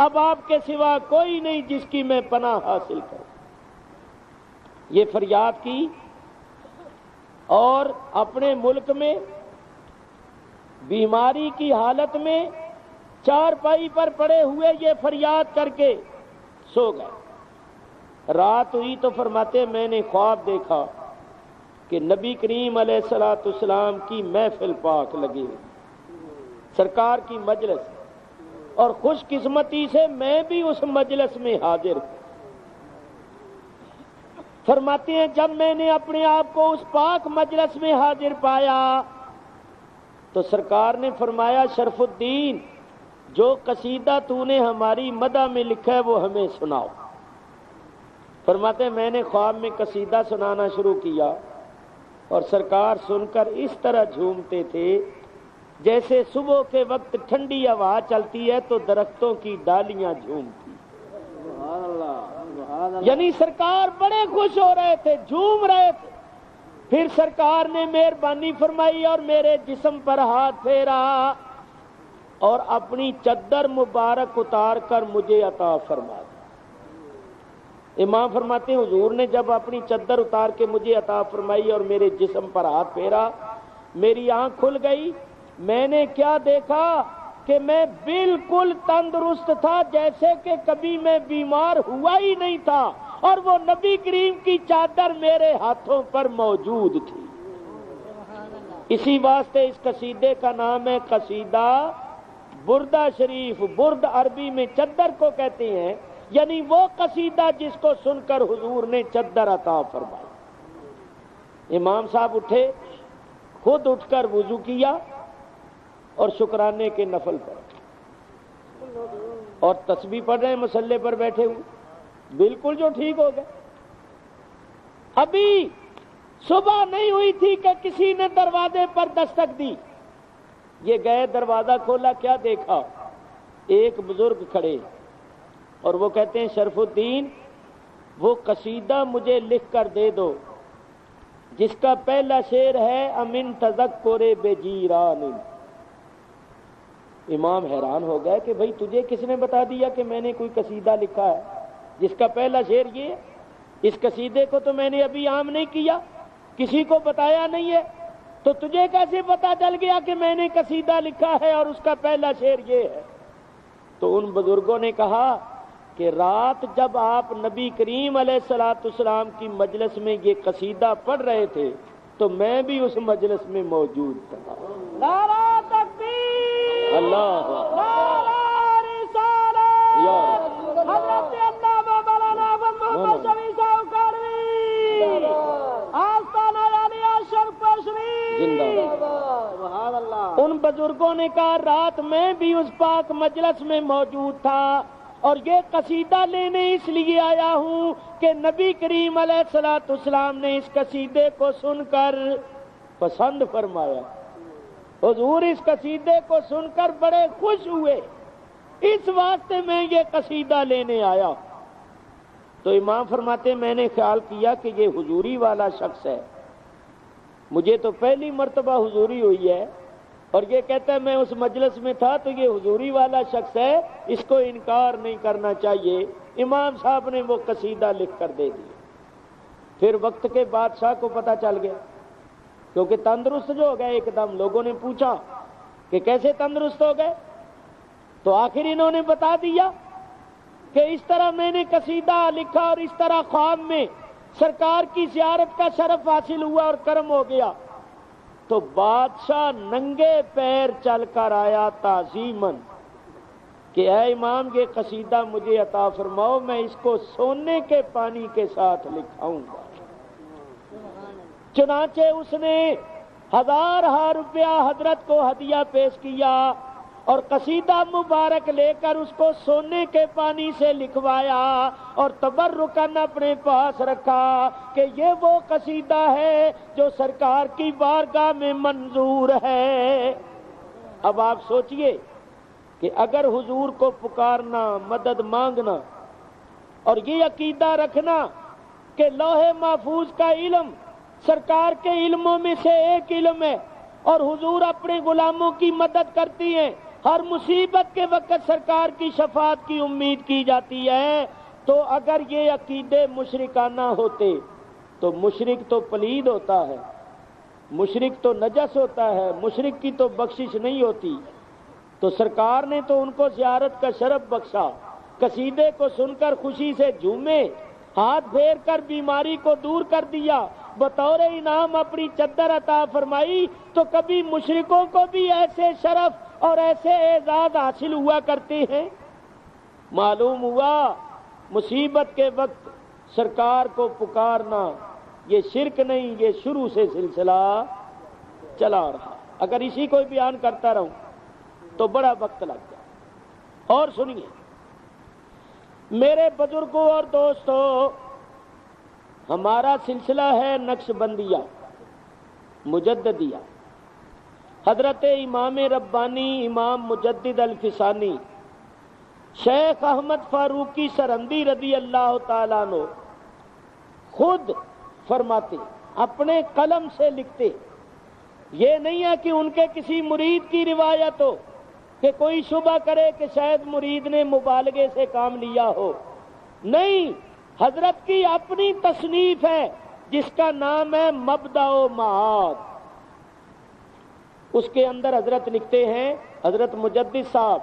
اب آپ کے سوا کوئی نہیں جس کی میں پناہ حاصل کروں۔ یہ فریاد کی، اور اپنے ملک میں بیماری کی حالت میں چارپائی پر پڑے ہوئے یہ فریاد کر کے سو گئے۔ رات ہوئی تو فرماتے میں نے خواب دیکھا کہ نبی کریم علیہ الصلوۃ والسلام کی محفل پاک لگی ہوئی، سرکار کی مجلس، اور خوش قسمتی سے میں بھی اس مجلس میں حاضر ہوں۔ فرماتے ہیں جب میں نے اپنے آپ کو اس پاک مجلس میں حاضر پایا تو سرکار نے فرمایا شرف الدین جو قصیدہ تو نے ہماری مدح میں لکھا ہے وہ ہمیں سناؤ۔ فرماتے ہیں میں نے خواب میں قصیدہ سنانا شروع کیا اور سرکار سن کر اس طرح جھومتے تھے جیسے صبح کے وقت ٹھنڈی ہوا چلتی ہے تو درختوں کی ڈالیاں جھومتی، یعنی سرکار بڑے خوش ہو رہے تھے، جھوم رہے تھے۔ پھر سرکار نے مہربانی فرمائی اور میرے جسم پر ہاتھ پھیرا اور اپنی چادر مبارک اتار کر مجھے عطا فرما دی۔ امام فرماتے ہیں حضور نے جب اپنی چادر اتار کے مجھے عطا فرمائی اور میرے جسم پر ہاتھ پھیرا، میری آنکھ کھل گئی۔ میں نے کیا دیکھا کہ میں بالکل تندرست تھا، جیسے کہ کبھی میں بیمار ہوا ہی نہیں تھا، اور وہ نبی کریم کی چادر میرے ہاتھوں پر موجود تھی۔ اسی واسطے اس قصیدے کا نام ہے قصیدہ بردہ شریف۔ برد عربی میں چادر کو کہتے ہیں، یعنی وہ قصیدہ جس کو سن کر حضور نے چادر عطا فرمائی۔ امام صاحب اٹھے، خود اٹھ کر وضو کیا اور شکرانے کے نفل پڑھے اور تسبیح پڑھ رہے ہیں مصلی پر بیٹھے ہوئے، بالکل جو ٹھیک ہو گئے۔ ابھی صبح نہیں ہوئی تھی کہ کسی نے دروازے پر دستک دی، یہ گئے دروازہ کھولا، کیا دیکھا؟ ایک بزرگ کھڑے اور وہ کہتے ہیں شرف الدین وہ قصیدہ مجھے لکھ کر دے دو جس کا پہلا شعر ہے امن تذکر بے جیران، امام حیران ہو گئے کہ بھئی تجھے کس نے بتا دیا کہ میں نے کوئی قصیدہ لکھا ہے جس کا پہلا شعر یہ ہے؟ اس قصیدے کو تو میں نے ابھی عام نہیں کیا، کسی کو بتایا نہیں ہے، تو تجھے کیسے پتا چل گیا کہ میں نے قصیدہ لکھا ہے اور اس کا پہلا شعر یہ ہے؟ تو ان بزرگوں نے کہا کہ رات جب آپ نبی کریم علیہ الصلوۃ والسلام کی مجلس میں یہ قصیدہ پڑھ رہے تھے تو میں بھی اس مجلس میں موجود تھا۔ نعرہ تکبیر، اللہ، نعرہ رسالت، حضرت علامہ مولانا محمد شفیع صاحب کاروی، آستانہ عالیہ شرف شریف، زندہ سبحان اللہ۔ ان بزرگوں نے کہا رات میں بھی اس پاک مجلس میں موجود تھا اور یہ قصیدہ لینے اس لیے آیا ہوں کہ نبی کریم علیہ الصلوۃ والسلام نے اس قصیدے کو سن کر پسند فرمایا، حضور اس قصیدے کو سن کر بڑے خوش ہوئے، اس واسطے میں یہ قصیدہ لینے آیا۔ تو امام فرماتے میں نے خیال کیا کہ یہ حضوری والا شخص ہے، مجھے تو پہلی مرتبہ حضوری ہوئی ہے اور یہ کہتا ہے میں اس مجلس میں تھا تو یہ حضوری والا شخص ہے، اس کو انکار نہیں کرنا چاہیے۔ امام صاحب نے وہ قصیدہ لکھ کر دے دیا۔ پھر وقت کے بادشاہ کو پتہ چل گیا، کیونکہ تندرست جو ہو گئے ایک دم، لوگوں نے پوچھا کہ کیسے تندرست ہو گئے، تو آخر انہوں نے بتا دیا کہ اس طرح میں نے قصیدہ لکھا اور اس طرح خواب میں سرکار کی زیارت کا شرف حاصل ہوا اور کرم ہو گیا۔ تو بادشاہ ننگے پیر چل کر آیا تعظیماً کہ اے امام یہ قصیدہ مجھے عطا فرماؤ، میں اس کو سونے کے پانی کے ساتھ لکھاؤں گا۔ چنانچہ اس نے 1000 روپیہ حضرت کو ہدیہ پیش کیا اور قصیدہ مبارک لے کر اس کو سونے کے پانی سے لکھوایا اور تبرکاً اپنے پاس رکھا کہ یہ وہ قصیدہ ہے جو سرکار کی بارگاہ میں منظور ہے۔ اب آپ سوچئے کہ اگر حضور کو پکارنا، مدد مانگنا اور یہ عقیدہ رکھنا کہ لوح محفوظ کا علم سرکار کے علموں میں سے ایک علم ہے اور حضور اپنے غلاموں کی مدد کرتی ہیں، ہر مصیبت کے وقت سرکار کی شفاعت کی امید کی جاتی ہے، تو اگر یہ عقیدے مشرکانہ ہوتے تو مشرک تو پلید ہوتا ہے، مشرک تو نجس ہوتا ہے، مشرک کی تو بخشش نہیں ہوتی، تو سرکار نے تو ان کو زیارت کا شرف بخشا، قصیدے کو سن کر خوشی سے جھومے، ہاتھ پھیر کر بیماری کو دور کر دیا، بطور انعام اپنی چادر عطا فرمائی، تو کبھی مشرکوں کو بھی ایسے شرف اور ایسے اعزاز حاصل ہوا کرتے ہیں۔ معلوم ہوا مصیبت کے وقت سرکار کو پکارنا یہ شرک نہیں، یہ شروع سے سلسلہ چلا رہا۔ اگر اسی کو بیان کرتا رہوں تو بڑا وقت لگ جائے۔ اور سنیے میرے بزرگوں اور دوستوں، ہمارا سلسلہ ہے نقش بندیہ مجددیہ۔ حضرت امام ربانی امام مجدد الفسانی شیخ احمد فاروقی سرہندی رضی اللہ تعالیٰ عنہ خود فرماتے، اپنے قلم سے لکھتے، یہ نہیں ہے کہ ان کے کسی مرید کی روایت ہو کہ کوئی شبہ کرے کہ شاید مرید نے مبالغے سے کام لیا ہو، نہیں، حضرت کی اپنی تصنیف ہے جس کا نام ہے مبدأ و معاد۔ اس کے اندر حضرت لکھتے ہیں، حضرت مجدد صاحب،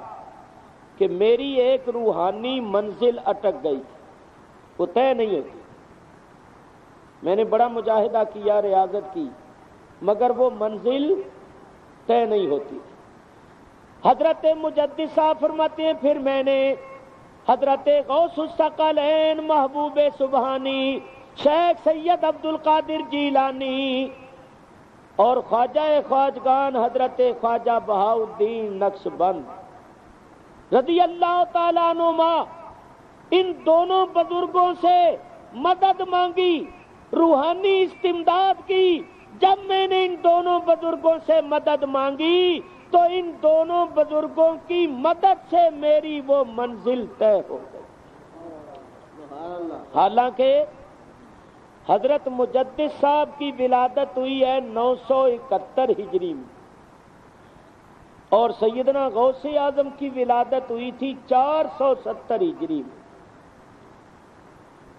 کہ میری ایک روحانی منزل اٹک گئی، وہ طے نہیں ہوتی، میں نے بڑا مجاہدہ کیا، ریاضت کی، مگر وہ منزل طے نہیں ہوتی۔ حضرت مجدد صاحب فرماتے ہیں پھر میں نے حضرت غوث الثقلین محبوب سبحانی شیخ سید عبد القادر جیلانی اور خواجہ خواجگان حضرت خواجہ بہاؤالدین نقشبند رضی اللہ تعالیٰ عنہما، ان دونوں بزرگوں سے مدد مانگی، روحانی استمداد کی۔ جب میں نے ان دونوں بزرگوں سے مدد مانگی تو ان دونوں بزرگوں کی مدد سے میری وہ منزل طے ہو گئی۔ حالانکہ حضرت مجدد صاحب کی ولادت ہوئی ہے 971 ہجری میں، اور سیدنا غوث اعظم کی ولادت ہوئی تھی 470 ہجری میں.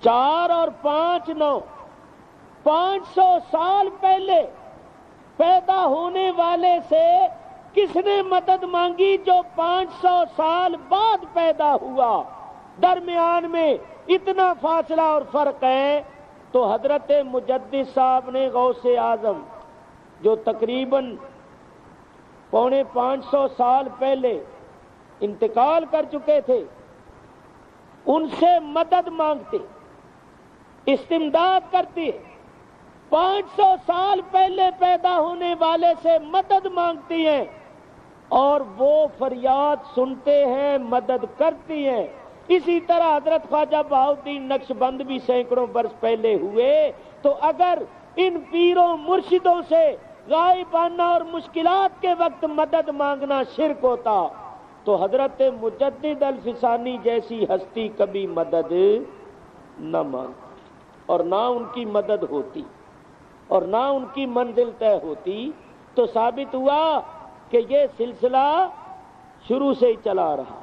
4 اور 5 9 500 سال پہلے پیدا ہونے والے سے کس نے مدد مانگی جو 500 سال بعد پیدا ہوا؟ درمیان میں اتنا فاصلہ اور فرق ہے. تو حضرت مجدد صاحب نے غوث اعظم جو تقریباً 450 سال پہلے انتقال کر چکے تھے، ان سے مدد مانگتے، استمداد کرتے، 500 سال پہلے پیدا ہونے والے سے مدد مانگتی ہیں اور وہ فریاد سنتے ہیں، مدد کرتی ہیں. اسی طرح حضرت خواجہ بہاؤالدین نقشبند بھی سینکڑوں برس پہلے ہوئے. تو اگر ان پیروں مرشدوں سے غائبانہ اور مشکلات کے وقت مدد مانگنا شرک ہوتا تو حضرت مجدد الفسانی جیسی ہستی کبھی مدد نہ مانگتی اور نہ ان کی مدد ہوتی اور نہ ان کی منزل طے ہوتی. تو ثابت ہوا کہ یہ سلسلہ شروع سے ہی چلا رہا.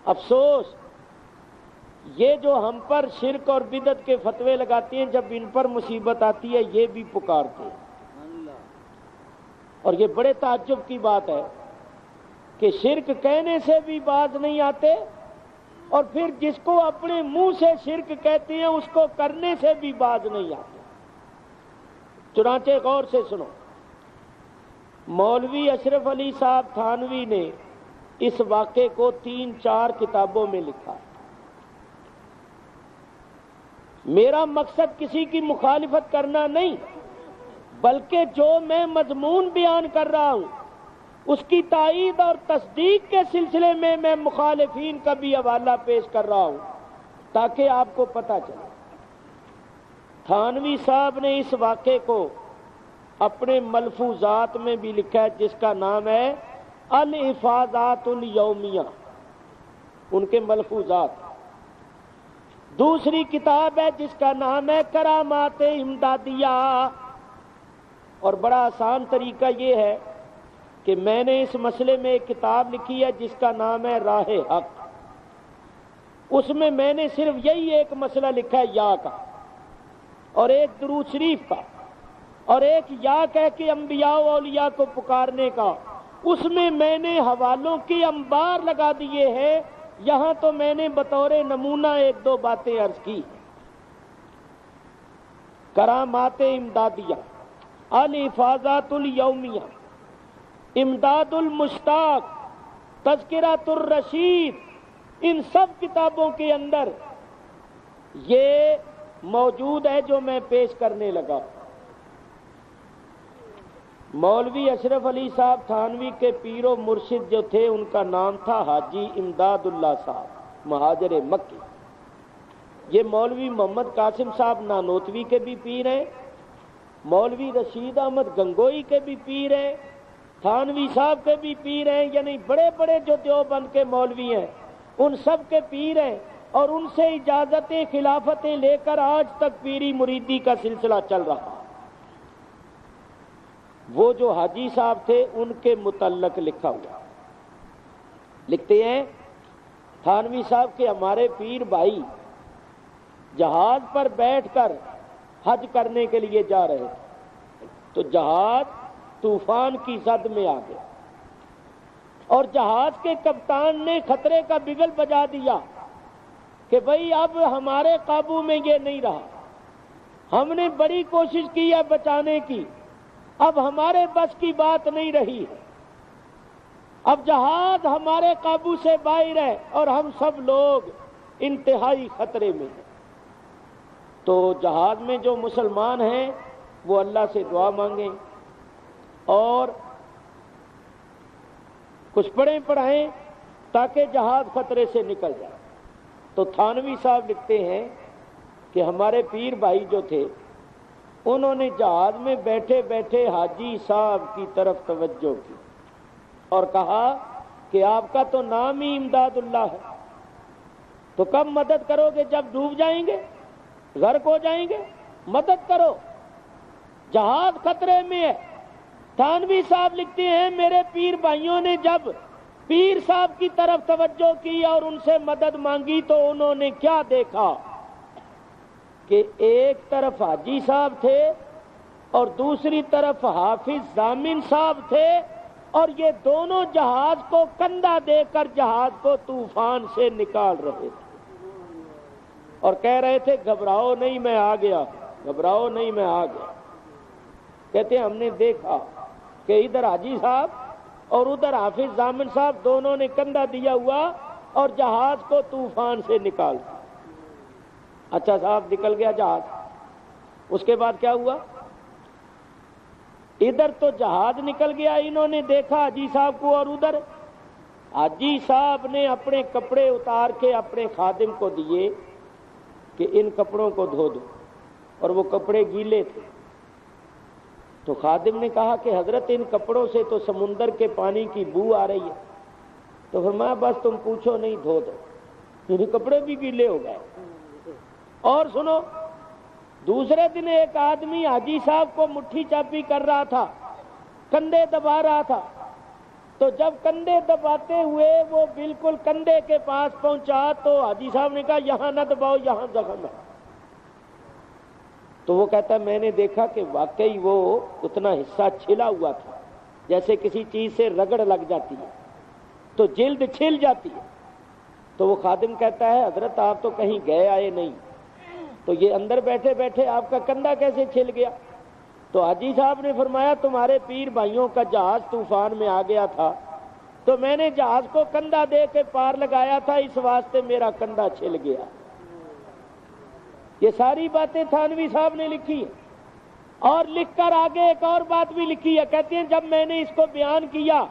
افسوس یہ جو ہم پر شرک اور بدعت کے فتوے لگاتے ہیں، جب ان پر مصیبت آتی ہے یہ بھی پکارتے ہیں. اور یہ بڑے تعجب کی بات ہے کہ شرک کہنے سے بھی باز نہیں آتے اور پھر جس کو اپنے منہ سے شرک کہتے ہیں اس کو کرنے سے بھی باز نہیں آتے. چنانچہ غور سے سنو، مولوی اشرف علی صاحب تھانوی نے اس واقعے کو 3-4 کتابوں میں لکھا. میرا مقصد کسی کی مخالفت کرنا نہیں، بلکہ جو میں مضمون بیان کر رہا ہوں اس کی تائید اور تصدیق کے سلسلے میں مخالفین کا بھی حوالہ پیش کر رہا ہوں تاکہ آپ کو پتہ چلے. تھانوی صاحب نے اس واقعے کو اپنے ملفوظات میں بھی لکھا ہے جس کا نام ہے الحفاظات الیومیہ، ان کے ملفوظات. دوسری کتاب ہے جس کا نام ہے کرامات امدادیہ. اور بڑا آسان طریقہ یہ ہے کہ میں نے اس مسئلے میں ایک کتاب لکھی ہے جس کا نام ہے راہ حق. اس میں نے صرف یہی ایک مسئلہ لکھا ہے یا کا، اور ایک درود شریف کا، اور ایک یا کہہ کے انبیاء و اولیاء کو پکارنے کا. اس میں نے حوالوں کی انبار لگا دیے ہیں. یہاں تو میں نے بطور نمونہ 1-2 باتیں عرض کی. کرامات امدادیہ، الحفاظات الیومیہ، امداد المشتاق، تذکرۃ الرشید، ان سب کتابوں کے اندر یہ موجود ہے جو میں پیش کرنے لگا. مولوی اشرف علی صاحب تھانوی کے پیر و مرشد جو تھے ان کا نام تھا حاجی امداد اللہ صاحب مہاجر مکی. یہ مولوی محمد قاسم صاحب نانوتوی کے بھی پیر ہیں، مولوی رشید احمد گنگوئی کے بھی پیر ہیں، تھانوی صاحب کے بھی پیر ہیں. یعنی بڑے بڑے جو دیوبند کے مولوی ہیں ان سب کے پیر ہیں، اور ان سے اجازتیں خلافتیں لے کر آج تک پیری مریدی کا سلسلہ چل رہا. وہ جو حاجی صاحب تھے ان کے متعلق لکھا ہوا، لکھتے ہیں تھانوی صاحب کے ہمارے پیر بھائی جہاز پر بیٹھ کر حج کرنے کے لیے جا رہے تھے تو جہاز طوفان کی زد میں آ گیا اور جہاز کے کپتان نے خطرے کا بگل بجا دیا کہ بھئی اب ہمارے قابو میں یہ نہیں رہا، ہم نے بڑی کوشش کی ہے بچانے کی، اب ہمارے بس کی بات نہیں رہی ہے، اب جہاز ہمارے قابو سے باہر ہے اور ہم سب لوگ انتہائی خطرے میں ہیں. تو جہاز میں جو مسلمان ہیں وہ اللہ سے دعا مانگیں اور کچھ پڑھائیں تاکہ جہاز خطرے سے نکل جائے. تو تھانوی صاحب لکھتے ہیں کہ ہمارے پیر بھائی جو تھے انہوں نے جہاز میں بیٹھے بیٹھے حاجی صاحب کی طرف توجہ کی اور کہا کہ آپ کا تو نام ہی امداد اللہ ہے، تو کب مدد کرو گے؟ جب ڈوب جائیں گے، غرق ہو جائیں گے، مدد کرو، جہاز خطرے میں ہے. تھانوی صاحب لکھتے ہیں میرے پیر بھائیوں نے جب پیر صاحب کی طرف توجہ کی اور ان سے مدد مانگی تو انہوں نے کیا دیکھا کہ ایک طرف حاجی صاحب تھے اور دوسری طرف حافظ ضامن صاحب تھے، اور یہ دونوں جہاز کو کندھا دے کر جہاز کو طوفان سے نکال رہے تھے اور کہہ رہے تھے گھبراؤ نہیں میں آ گیا، گھبراؤ نہیں میں آ گیا۔ کہتے ہیں ہم نے دیکھا کہ ادھر حاجی صاحب اور ادھر حافظ ضامن صاحب دونوں نے کندھا دیا ہوا اور جہاز کو طوفان سے نکال دیا۔ اچھا صاحب نکل گیا جہاز، اس کے بعد کیا ہوا؟ ادھر تو جہاز نکل گیا، انہوں نے دیکھا حاجی صاحب کو، اور ادھر حاجی صاحب نے اپنے کپڑے اتار کے اپنے خادم کو دیے کہ ان کپڑوں کو دھو دو، اور وہ کپڑے گیلے تھے۔ تو خادم نے کہا کہ حضرت ان کپڑوں سے تو سمندر کے پانی کی بو آ رہی ہے۔ تو فرمایا بس تم پوچھو نہیں، دھو دو، میرے کپڑے بھی گیلے ہو گئے۔ اور سنو، دوسرے دن ایک آدمی حاجی صاحب کو مٹھی چاپی کر رہا تھا، کندھے دبا رہا تھا، تو جب کندھے دباتے ہوئے وہ بالکل کندھے کے پاس پہنچا تو حاجی صاحب نے کہا یہاں نہ دباؤ، یہاں زخم ہے۔ تو وہ کہتا ہے میں نے دیکھا کہ واقعی وہ اتنا حصہ چھلا ہوا تھا، جیسے کسی چیز سے رگڑ لگ جاتی ہے تو جلد چھل جاتی ہے۔ تو وہ خادم کہتا ہے حضرت آپ تو کہیں گئے آئے نہیں، تو یہ اندر بیٹھے بیٹھے آپ کا کندھا کیسے چھل گیا؟ تو حاجی صاحب نے فرمایا تمہارے پیر بھائیوں کا جہاز طوفان میں آ گیا تھا، تو میں نے جہاز کو کندھا دے کے پار لگایا تھا، اس واسطے میرا کندھا چھل گیا۔ یہ ساری باتیں تھانوی صاحب نے لکھی ہے، اور لکھ کر آگے ایک اور بات بھی لکھی ہے۔ کہتے ہیں جب میں نے اس کو بیان کیا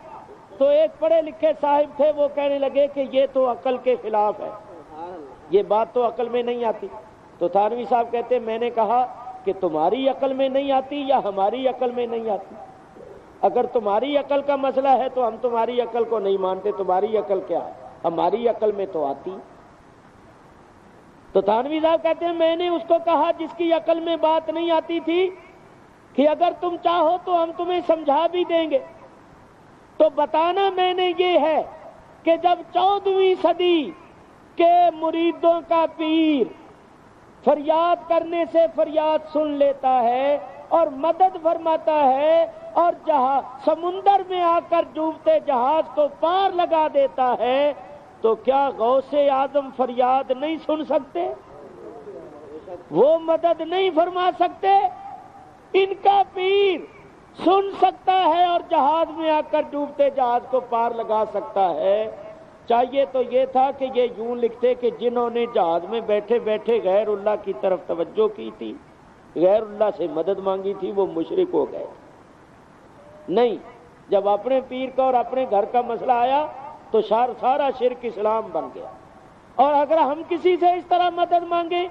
تو ایک پڑھے لکھے صاحب تھے، وہ کہنے لگے کہ یہ تو عقل کے خلاف ہے، یہ بات تو عقل میں نہیں آتی۔ تو تھانوی صاحب کہتے ہیں میں نے کہا کہ تمہاری عقل میں نہیں آتی یا ہماری عقل میں نہیں آتی؟ اگر تمہاری عقل کا مسئلہ ہے تو ہم تمہاری عقل کو نہیں مانتے، تمہاری عقل کیا ہے، ہماری عقل میں تو آتی۔ تو تھانوی صاحب کہتے ہیں میں نے اس کو کہا جس کی عقل میں بات نہیں آتی تھی کہ اگر تم چاہو تو ہم تمہیں سمجھا بھی دیں گے۔ تو بتانا میں نے یہ ہے کہ جب 14ویں صدی کے مریدوں کا پیر فریاد کرنے سے فریاد سن لیتا ہے اور مدد فرماتا ہے اور سمندر میں آ کر ڈوبتے جہاز کو پار لگا دیتا ہے، تو کیا غوث اعظم فریاد نہیں سن سکتے؟ وہ مدد نہیں فرما سکتے؟ ان کا پیر سن سکتا ہے اور جہاز میں آ کر ڈوبتے جہاز کو پار لگا سکتا ہے۔ چاہیے تو یہ تھا کہ یہ یوں لکھتے کہ جنہوں نے جہاز میں بیٹھے بیٹھے غیر اللہ کی طرف توجہ کی تھی، غیر اللہ سے مدد مانگی تھی، وہ مشرک ہو گئے۔ نہیں، جب اپنے پیر کا اور اپنے گھر کا مسئلہ آیا تو سارا شرک اسلام بن گیا۔ اور اگر ہم کسی سے اس طرح مدد مانگیں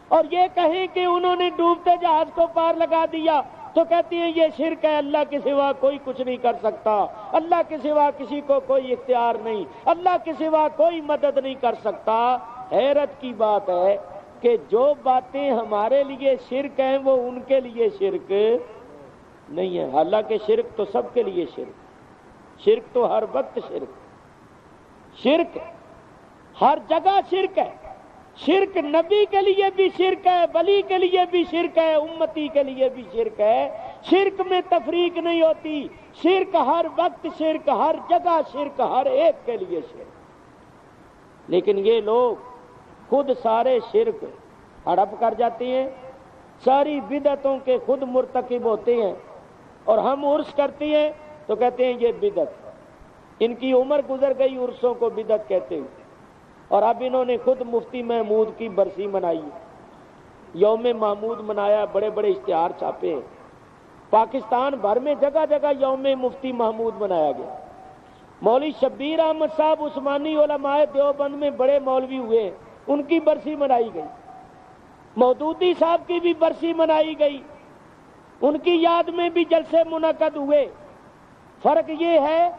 اور یہ کہیں کہ انہوں نے ڈوبتے جہاز کو پار لگا دیا، تو کہتی ہیں یہ شرک ہے، اللہ کے سوا کوئی کچھ نہیں کر سکتا، اللہ کے سوا کسی کو کوئی اختیار نہیں، اللہ کے سوا کوئی مدد نہیں کر سکتا۔ حیرت کی بات ہے کہ جو باتیں ہمارے لیے شرک ہیں وہ ان کے لیے شرک نہیں ہے، حالانکہ شرک تو سب کے لیے شرک تو ہر وقت شرک ہر جگہ شرک ہے۔ شرک نبی کے لیے بھی شرک ہے، ولی کے لیے بھی شرک ہے، امتی کے لیے بھی شرک ہے۔ شرک میں تفریق نہیں ہوتی، شرک ہر وقت شرک، ہر جگہ شرک، ہر ایک کے لیے شرک۔ لیکن یہ لوگ خود سارے شرک ہڑپ کر جاتے ہیں، ساری بدعتوں کے خود مرتکب ہوتے ہیں، اور ہم عرس کرتے ہیں تو کہتے ہیں یہ بدعت، ان کی عمر گزر گئی عرسوں کو بدعت کہتے ہیں۔ اور اب انہوں نے خود مفتی محمود کی برسی منائی، یوم محمود منایا، بڑے بڑے اشتہار چھاپے ہیں، پاکستان بھر میں جگہ جگہ یوم مفتی محمود منایا گیا۔ مولوی شبیر احمد صاحب عثمانی علماء دیوبند میں بڑے مولوی ہوئے، ان کی برسی منائی گئی۔ مودودی صاحب کی بھی برسی منائی گئی، ان کی یاد میں بھی جلسے منعقد ہوئے۔ فرق یہ ہے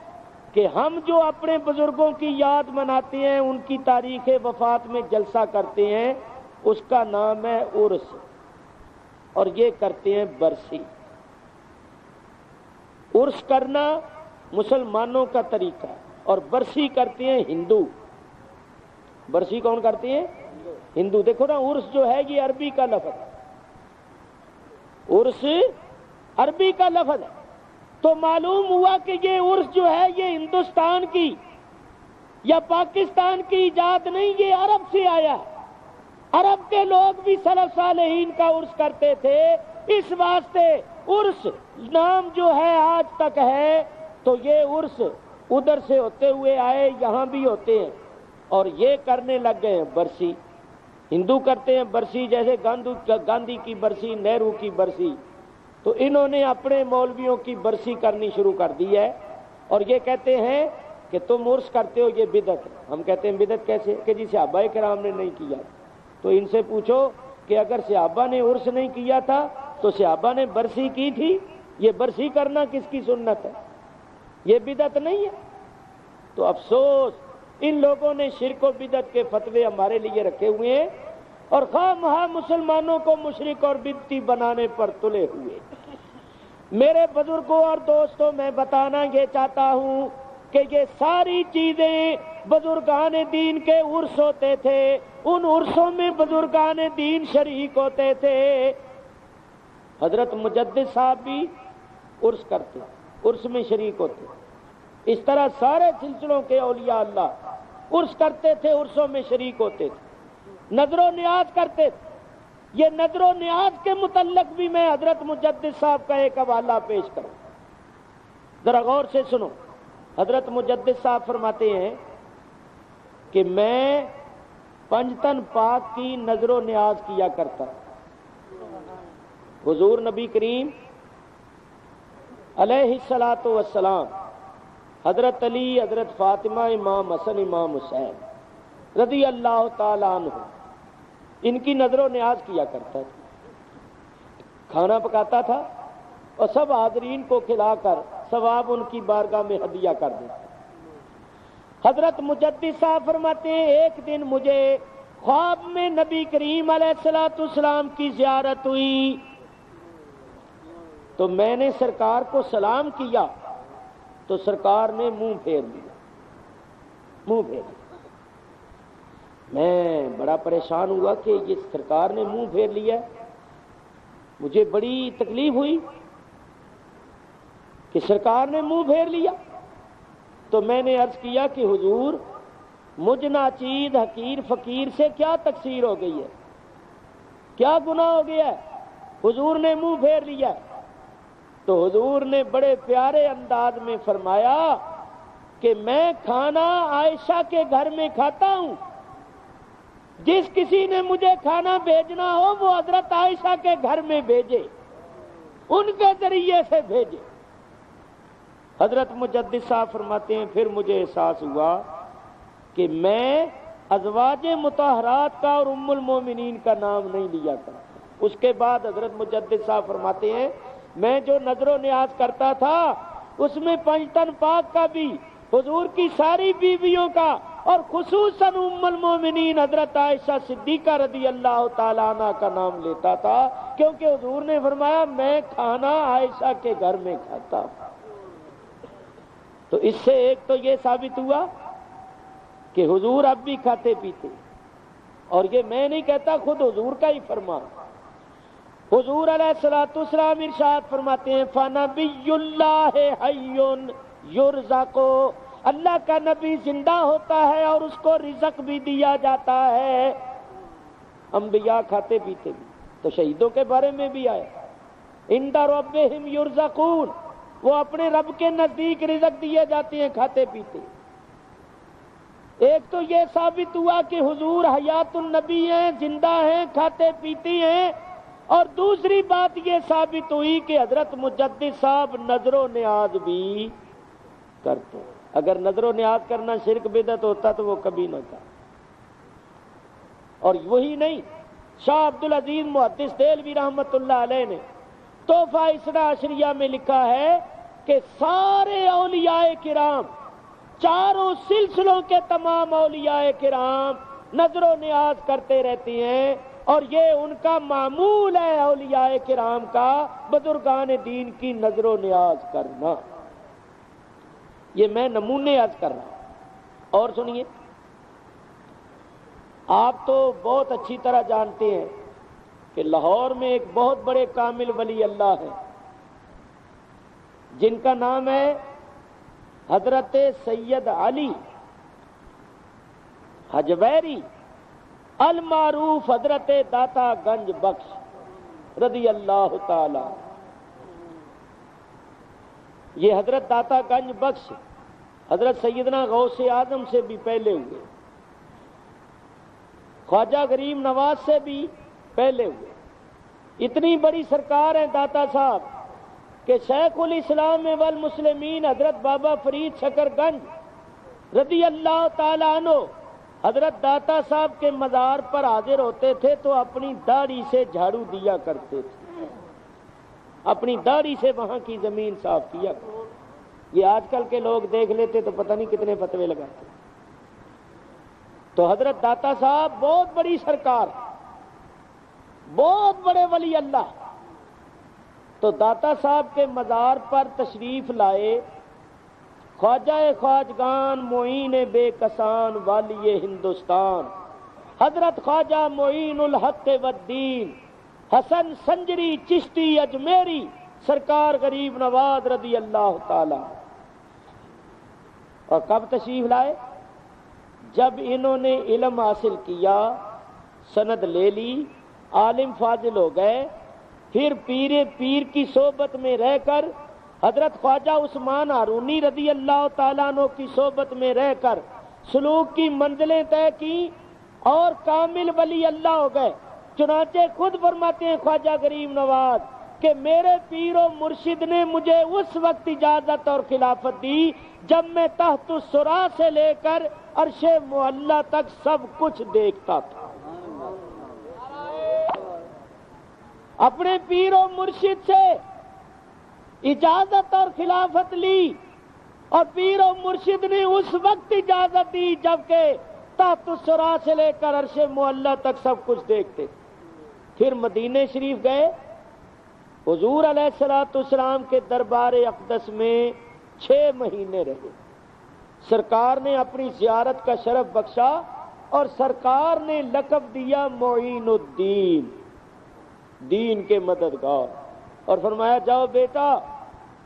کہ ہم جو اپنے بزرگوں کی یاد مناتے ہیں، ان کی تاریخ وفات میں جلسہ کرتے ہیں، اس کا نام ہے عرس، اور یہ کرتے ہیں برسی۔ عرس کرنا مسلمانوں کا طریقہ ہے، اور برسی کرتے ہیں ہندو۔ برسی کون کرتے ہیں؟ ہندو۔ دیکھو نا، عرس جو ہے یہ عربی کا لفظ ہے، عرس عربی کا لفظ ہے، تو معلوم ہوا کہ یہ عرس جو ہے یہ ہندوستان کی یا پاکستان کی ایجاد نہیں، یہ عرب سے آیا۔ عرب کے لوگ بھی سلف صالحین کا عرس کرتے تھے، اس واسطے عرس نام جو ہے آج تک ہے، تو یہ عرس ادھر سے ہوتے ہوئے آئے، یہاں بھی ہوتے ہیں، اور یہ کرنے لگ گئے ہیں برسی۔ ہندو کرتے ہیں برسی، جیسے گاندھی کی برسی، نہرو کی برسی، تو انہوں نے اپنے مولویوں کی برسی کرنی شروع کر دی ہے، اور یہ کہتے ہیں کہ تم عرس کرتے ہو، یہ بدعت ہے۔ ہم کہتے ہیں بدعت کیسے؟ کہ جی صحابہ کرام نے نہیں کیا۔ تو ان سے پوچھو کہ اگر صحابہ نے عرس نہیں کیا تھا تو صحابہ نے برسی کی تھی؟ یہ برسی کرنا کس کی سنت ہے؟ یہ بدعت نہیں ہے۔ تو افسوس، ان لوگوں نے شرک و بدعت کے فتوے ہمارے لیے رکھے ہوئے ہیں، اور خواہ مہا مسلمانوں کو مشرک اور بدعتی بنانے پر تلے ہوئے۔ میرے بزرگوں اور دوستوں، میں بتانا یہ چاہتا ہوں کہ یہ ساری چیزیں بزرگان دین کے عرس ہوتے تھے، ان عرسوں میں بزرگان دین شریک ہوتے تھے۔ حضرت مجدد صاحب بھی عرس کرتے، عرس میں شریک ہوتے، اس طرح سارے سلسلوں کے اولیاء اللہ عرس کرتے تھے، عرسوں میں شریک ہوتے تھے، نذر و نیاز کرتے تھے۔ یہ نذر و نیاز کے متعلق بھی میں حضرت مجدد صاحب کا ایک حوالہ پیش کروں، ذرا غور سے سنو۔ حضرت مجدد صاحب فرماتے ہیں کہ میں پنجتن پاک کی نذر و نیاز کیا کرتا۔ حضور نبی کریم علیہ الصلاۃ والسلام، حضرت علی، حضرت فاطمہ، امام حسن، امام حسین رضی اللہ تعالی عنہ، ان کی نذر و نیاز کیا کرتا تھا، کھانا پکاتا تھا اور سب حاضرین کو کھلا کر ثواب ان کی بارگاہ میں ہدیہ کر دیتا۔ حضرت مجدد صاحب فرماتے ہیں ایک دن مجھے خواب میں نبی کریم علیہ الصلوۃ والسلام کی زیارت ہوئی، تو میں نے سرکار کو سلام کیا تو سرکار نے منہ پھیر لیا، منہ پھیر لیا۔ میں بڑا پریشان ہوا کہ یہ سرکار نے منہ پھیر لیا، مجھے بڑی تکلیف ہوئی کہ سرکار نے منہ پھیر لیا۔ تو میں نے عرض کیا کہ حضور، مجھ ناچیز حقیر فقیر سے کیا تقصیر ہو گئی ہے، کیا گناہ ہو گیا ہے، حضور نے منہ پھیر لیا۔ تو حضور نے بڑے پیارے انداز میں فرمایا کہ میں کھانا عائشہ کے گھر میں کھاتا ہوں، جس کسی نے مجھے کھانا بھیجنا ہو وہ حضرت عائشہ کے گھر میں بھیجے، ان کے ذریعے سے بھیجے۔ حضرت مجدد صاحب فرماتے ہیں پھر مجھے احساس ہوا کہ میں ازواج مطہرات کا اور ام المومنین کا نام نہیں لیا کرتا۔ اس کے بعد حضرت مجدد صاحب فرماتے ہیں میں جو نذر و نیاز کرتا تھا اس میں پنجتن پاک کا بھی، حضور کی ساری بیویوں کا، اور خصوصاً ام المومنین حضرت عائشہ صدیقہ رضی اللہ تعالیٰ عنہ کا نام لیتا تھا، کیونکہ حضور نے فرمایا میں کھانا عائشہ کے گھر میں کھاتا ہوں۔ تو اس سے ایک تو یہ ثابت ہوا کہ حضور اب بھی کھاتے پیتے، اور یہ میں نہیں کہتا، خود حضور کا ہی فرمان۔ حضور علیہ الصلوۃ والسلام ارشاد فرماتے ہیں فَنَبِيُّ اللَّهِ حَيٌّ يُرْزَقُ، اللہ کا نبی زندہ ہوتا ہے اور اس کو رزق بھی دیا جاتا ہے۔ انبیاء کھاتے پیتے بھی، تو شہیدوں کے بارے میں بھی آیا عِندَ رَبِّهِمْ يُرْزَقُونَ، وہ اپنے رب کے نزدیک رزق دیے جاتے ہیں کھاتے پیتے۔ ایک تو یہ ثابت ہوا کہ حضور حیات النبی ہیں، زندہ ہیں، کھاتے پیتی ہیں، اور دوسری بات یہ ثابت ہوئی کہ حضرت مجدد صاحب نذر و نیاز بھی کرتے ہیں۔ اگر نذر و نیاز کرنا شرک بدعت ہوتا تو وہ کبھی نہ تھا۔ اور وہی نہیں، شاہ عبدالعزیز محدث دہلوی رحمۃ اللہ علیہ نے تحفہ اثنا عشریہ میں لکھا ہے کہ سارے اولیاء کرام، چاروں سلسلوں کے تمام اولیاء کرام نذر و نیاز کرتے رہتے ہیں، اور یہ ان کا معمول ہے اولیاء کرام کا بزرگان دین کی نظر و نیاز کرنا. یہ میں نمونے عرض کر رہا ہوں. اور سنیے، آپ تو بہت اچھی طرح جانتے ہیں کہ لاہور میں ایک بہت بڑے کامل ولی اللہ ہیں جن کا نام ہے حضرت سید علی حجویری المعروف حضرت داتا گنج بخش رضی اللہ تعالی. یہ حضرت داتا گنج بخش حضرت سیدنا غوث اعظم سے بھی پہلے ہوئے، خواجہ غریب نواز سے بھی پہلے ہوئے. اتنی بڑی سرکار ہیں داتا صاحب کہ شیخ الاسلام والمسلمین حضرت بابا فرید شکر گنج رضی اللہ تعالی عنہ حضرت داتا صاحب کے مزار پر حاضر ہوتے تھے تو اپنی داڑھی سے جھاڑو دیا کرتے تھے، اپنی داڑھی سے وہاں کی زمین صاف کیا کرتے. یہ آج کل کے لوگ دیکھ لیتے تو پتہ نہیں کتنے فتوے لگاتے. تو حضرت داتا صاحب بہت بڑی سرکار، بہت بڑے ولی اللہ. تو داتا صاحب کے مزار پر تشریف لائے خواجہ خواجگان معین بے کسان والی ہندوستان حضرت خواجہ معین الحق والدین حسن سنجری چشتی اجمیری سرکار غریب نواز رضی اللہ تعالی. اور کب تشریف لائے؟ جب انہوں نے علم حاصل کیا، سند لے لی، عالم فاضل ہو گئے، پھر پیر کی صحبت میں رہ کر حضرت خواجہ عثمان ہارونی رضی اللہ تعالیٰ عنہ کی صحبت میں رہ کر سلوک کی منزلیں طے کی اور کامل ولی اللہ ہو گئے. چنانچہ خود فرماتے ہیں خواجہ غریب نواز کہ میرے پیر و مرشد نے مجھے اس وقت اجازت اور خلافت دی جب میں تحت الثری سے لے کر عرش معلی تک سب کچھ دیکھتا تھا. اپنے پیر و مرشد سے اجازت اور خلافت لی اور پیر و مرشد نے اس وقت اجازت دی جبکہ تحت الثری سے لے کر عرش معلی تک سب کچھ دیکھتے. پھر مدینہ شریف گئے، حضور علیہ الصلوۃ والسلام کے دربار اقدس میں 6 مہینے رہے. سرکار نے اپنی زیارت کا شرف بخشا اور سرکار نے لقب دیا معین الدین، دین کے مددگار، اور فرمایا جاؤ بیٹا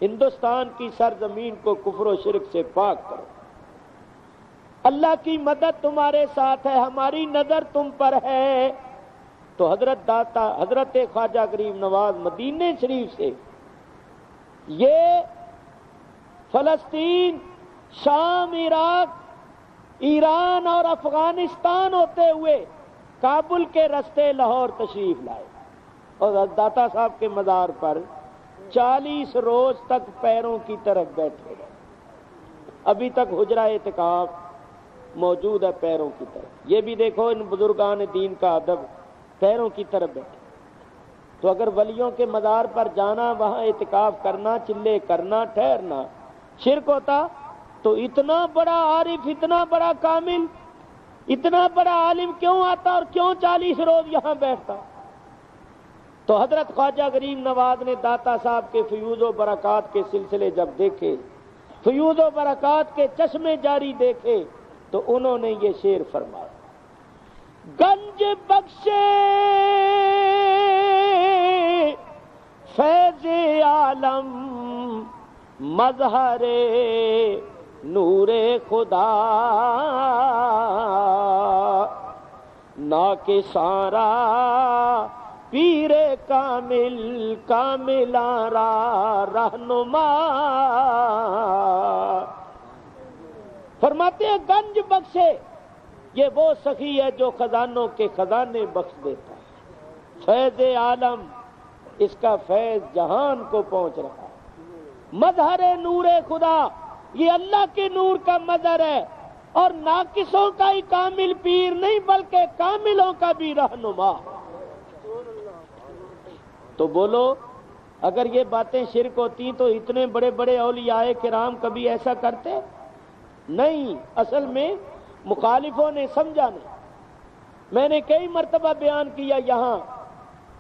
ہندوستان کی سرزمین کو کفر و شرک سے پاک کرو، اللہ کی مدد تمہارے ساتھ ہے، ہماری نظر تم پر ہے. تو حضرت خواجہ غریب نواز مدینہ شریف سے یہ فلسطین، شام، عراق، ایران اور افغانستان ہوتے ہوئے کابل کے رستے لاہور تشریف لائے اور داتا صاحب کے مزار پر 40 روز تک پیروں کی طرف بیٹھے رہے. ابھی تک حجرہ اعتکاف موجود ہے پیروں کی طرف. یہ بھی دیکھو ان بزرگان دین کا ادب، پیروں کی طرف بیٹھے. تو اگر ولیوں کے مزار پر جانا، وہاں اعتکاف کرنا، چلے کرنا، ٹھہرنا شرک ہوتا تو اتنا بڑا عارف، اتنا بڑا کامل، اتنا بڑا عالم کیوں آتا اور کیوں 40 روز یہاں بیٹھتا؟ تو حضرت خواجہ غریب نواز نے داتا صاحب کے فیوز و برکات کے سلسلے جب دیکھے، فیوز و برکات کے چشمے جاری دیکھے، تو انہوں نے یہ شعر فرمایا: گنج بخشے فیض عالم مظہر نور خدا نا کے سارا پیر کامل کاملارا رہنما. فرماتے ہیں گنج بخشے، یہ وہ سخی ہے جو خزانوں کے خزانے بخش دیتا ہے. فیض عالم، اس کا فیض جہان کو پہنچ رہا ہے. مظہر نور خدا، یہ اللہ کے نور کا مظہر ہے، اور ناقصوں کا ہی کامل پیر نہیں بلکہ کاملوں کا بھی رہنما. تو بولو اگر یہ باتیں شرک ہوتی تو اتنے بڑے بڑے اولیاء کرام کبھی ایسا کرتے؟ نہیں، اصل میں مخالفوں نے سمجھا نہیں. میں نے کئی مرتبہ بیان کیا یہاں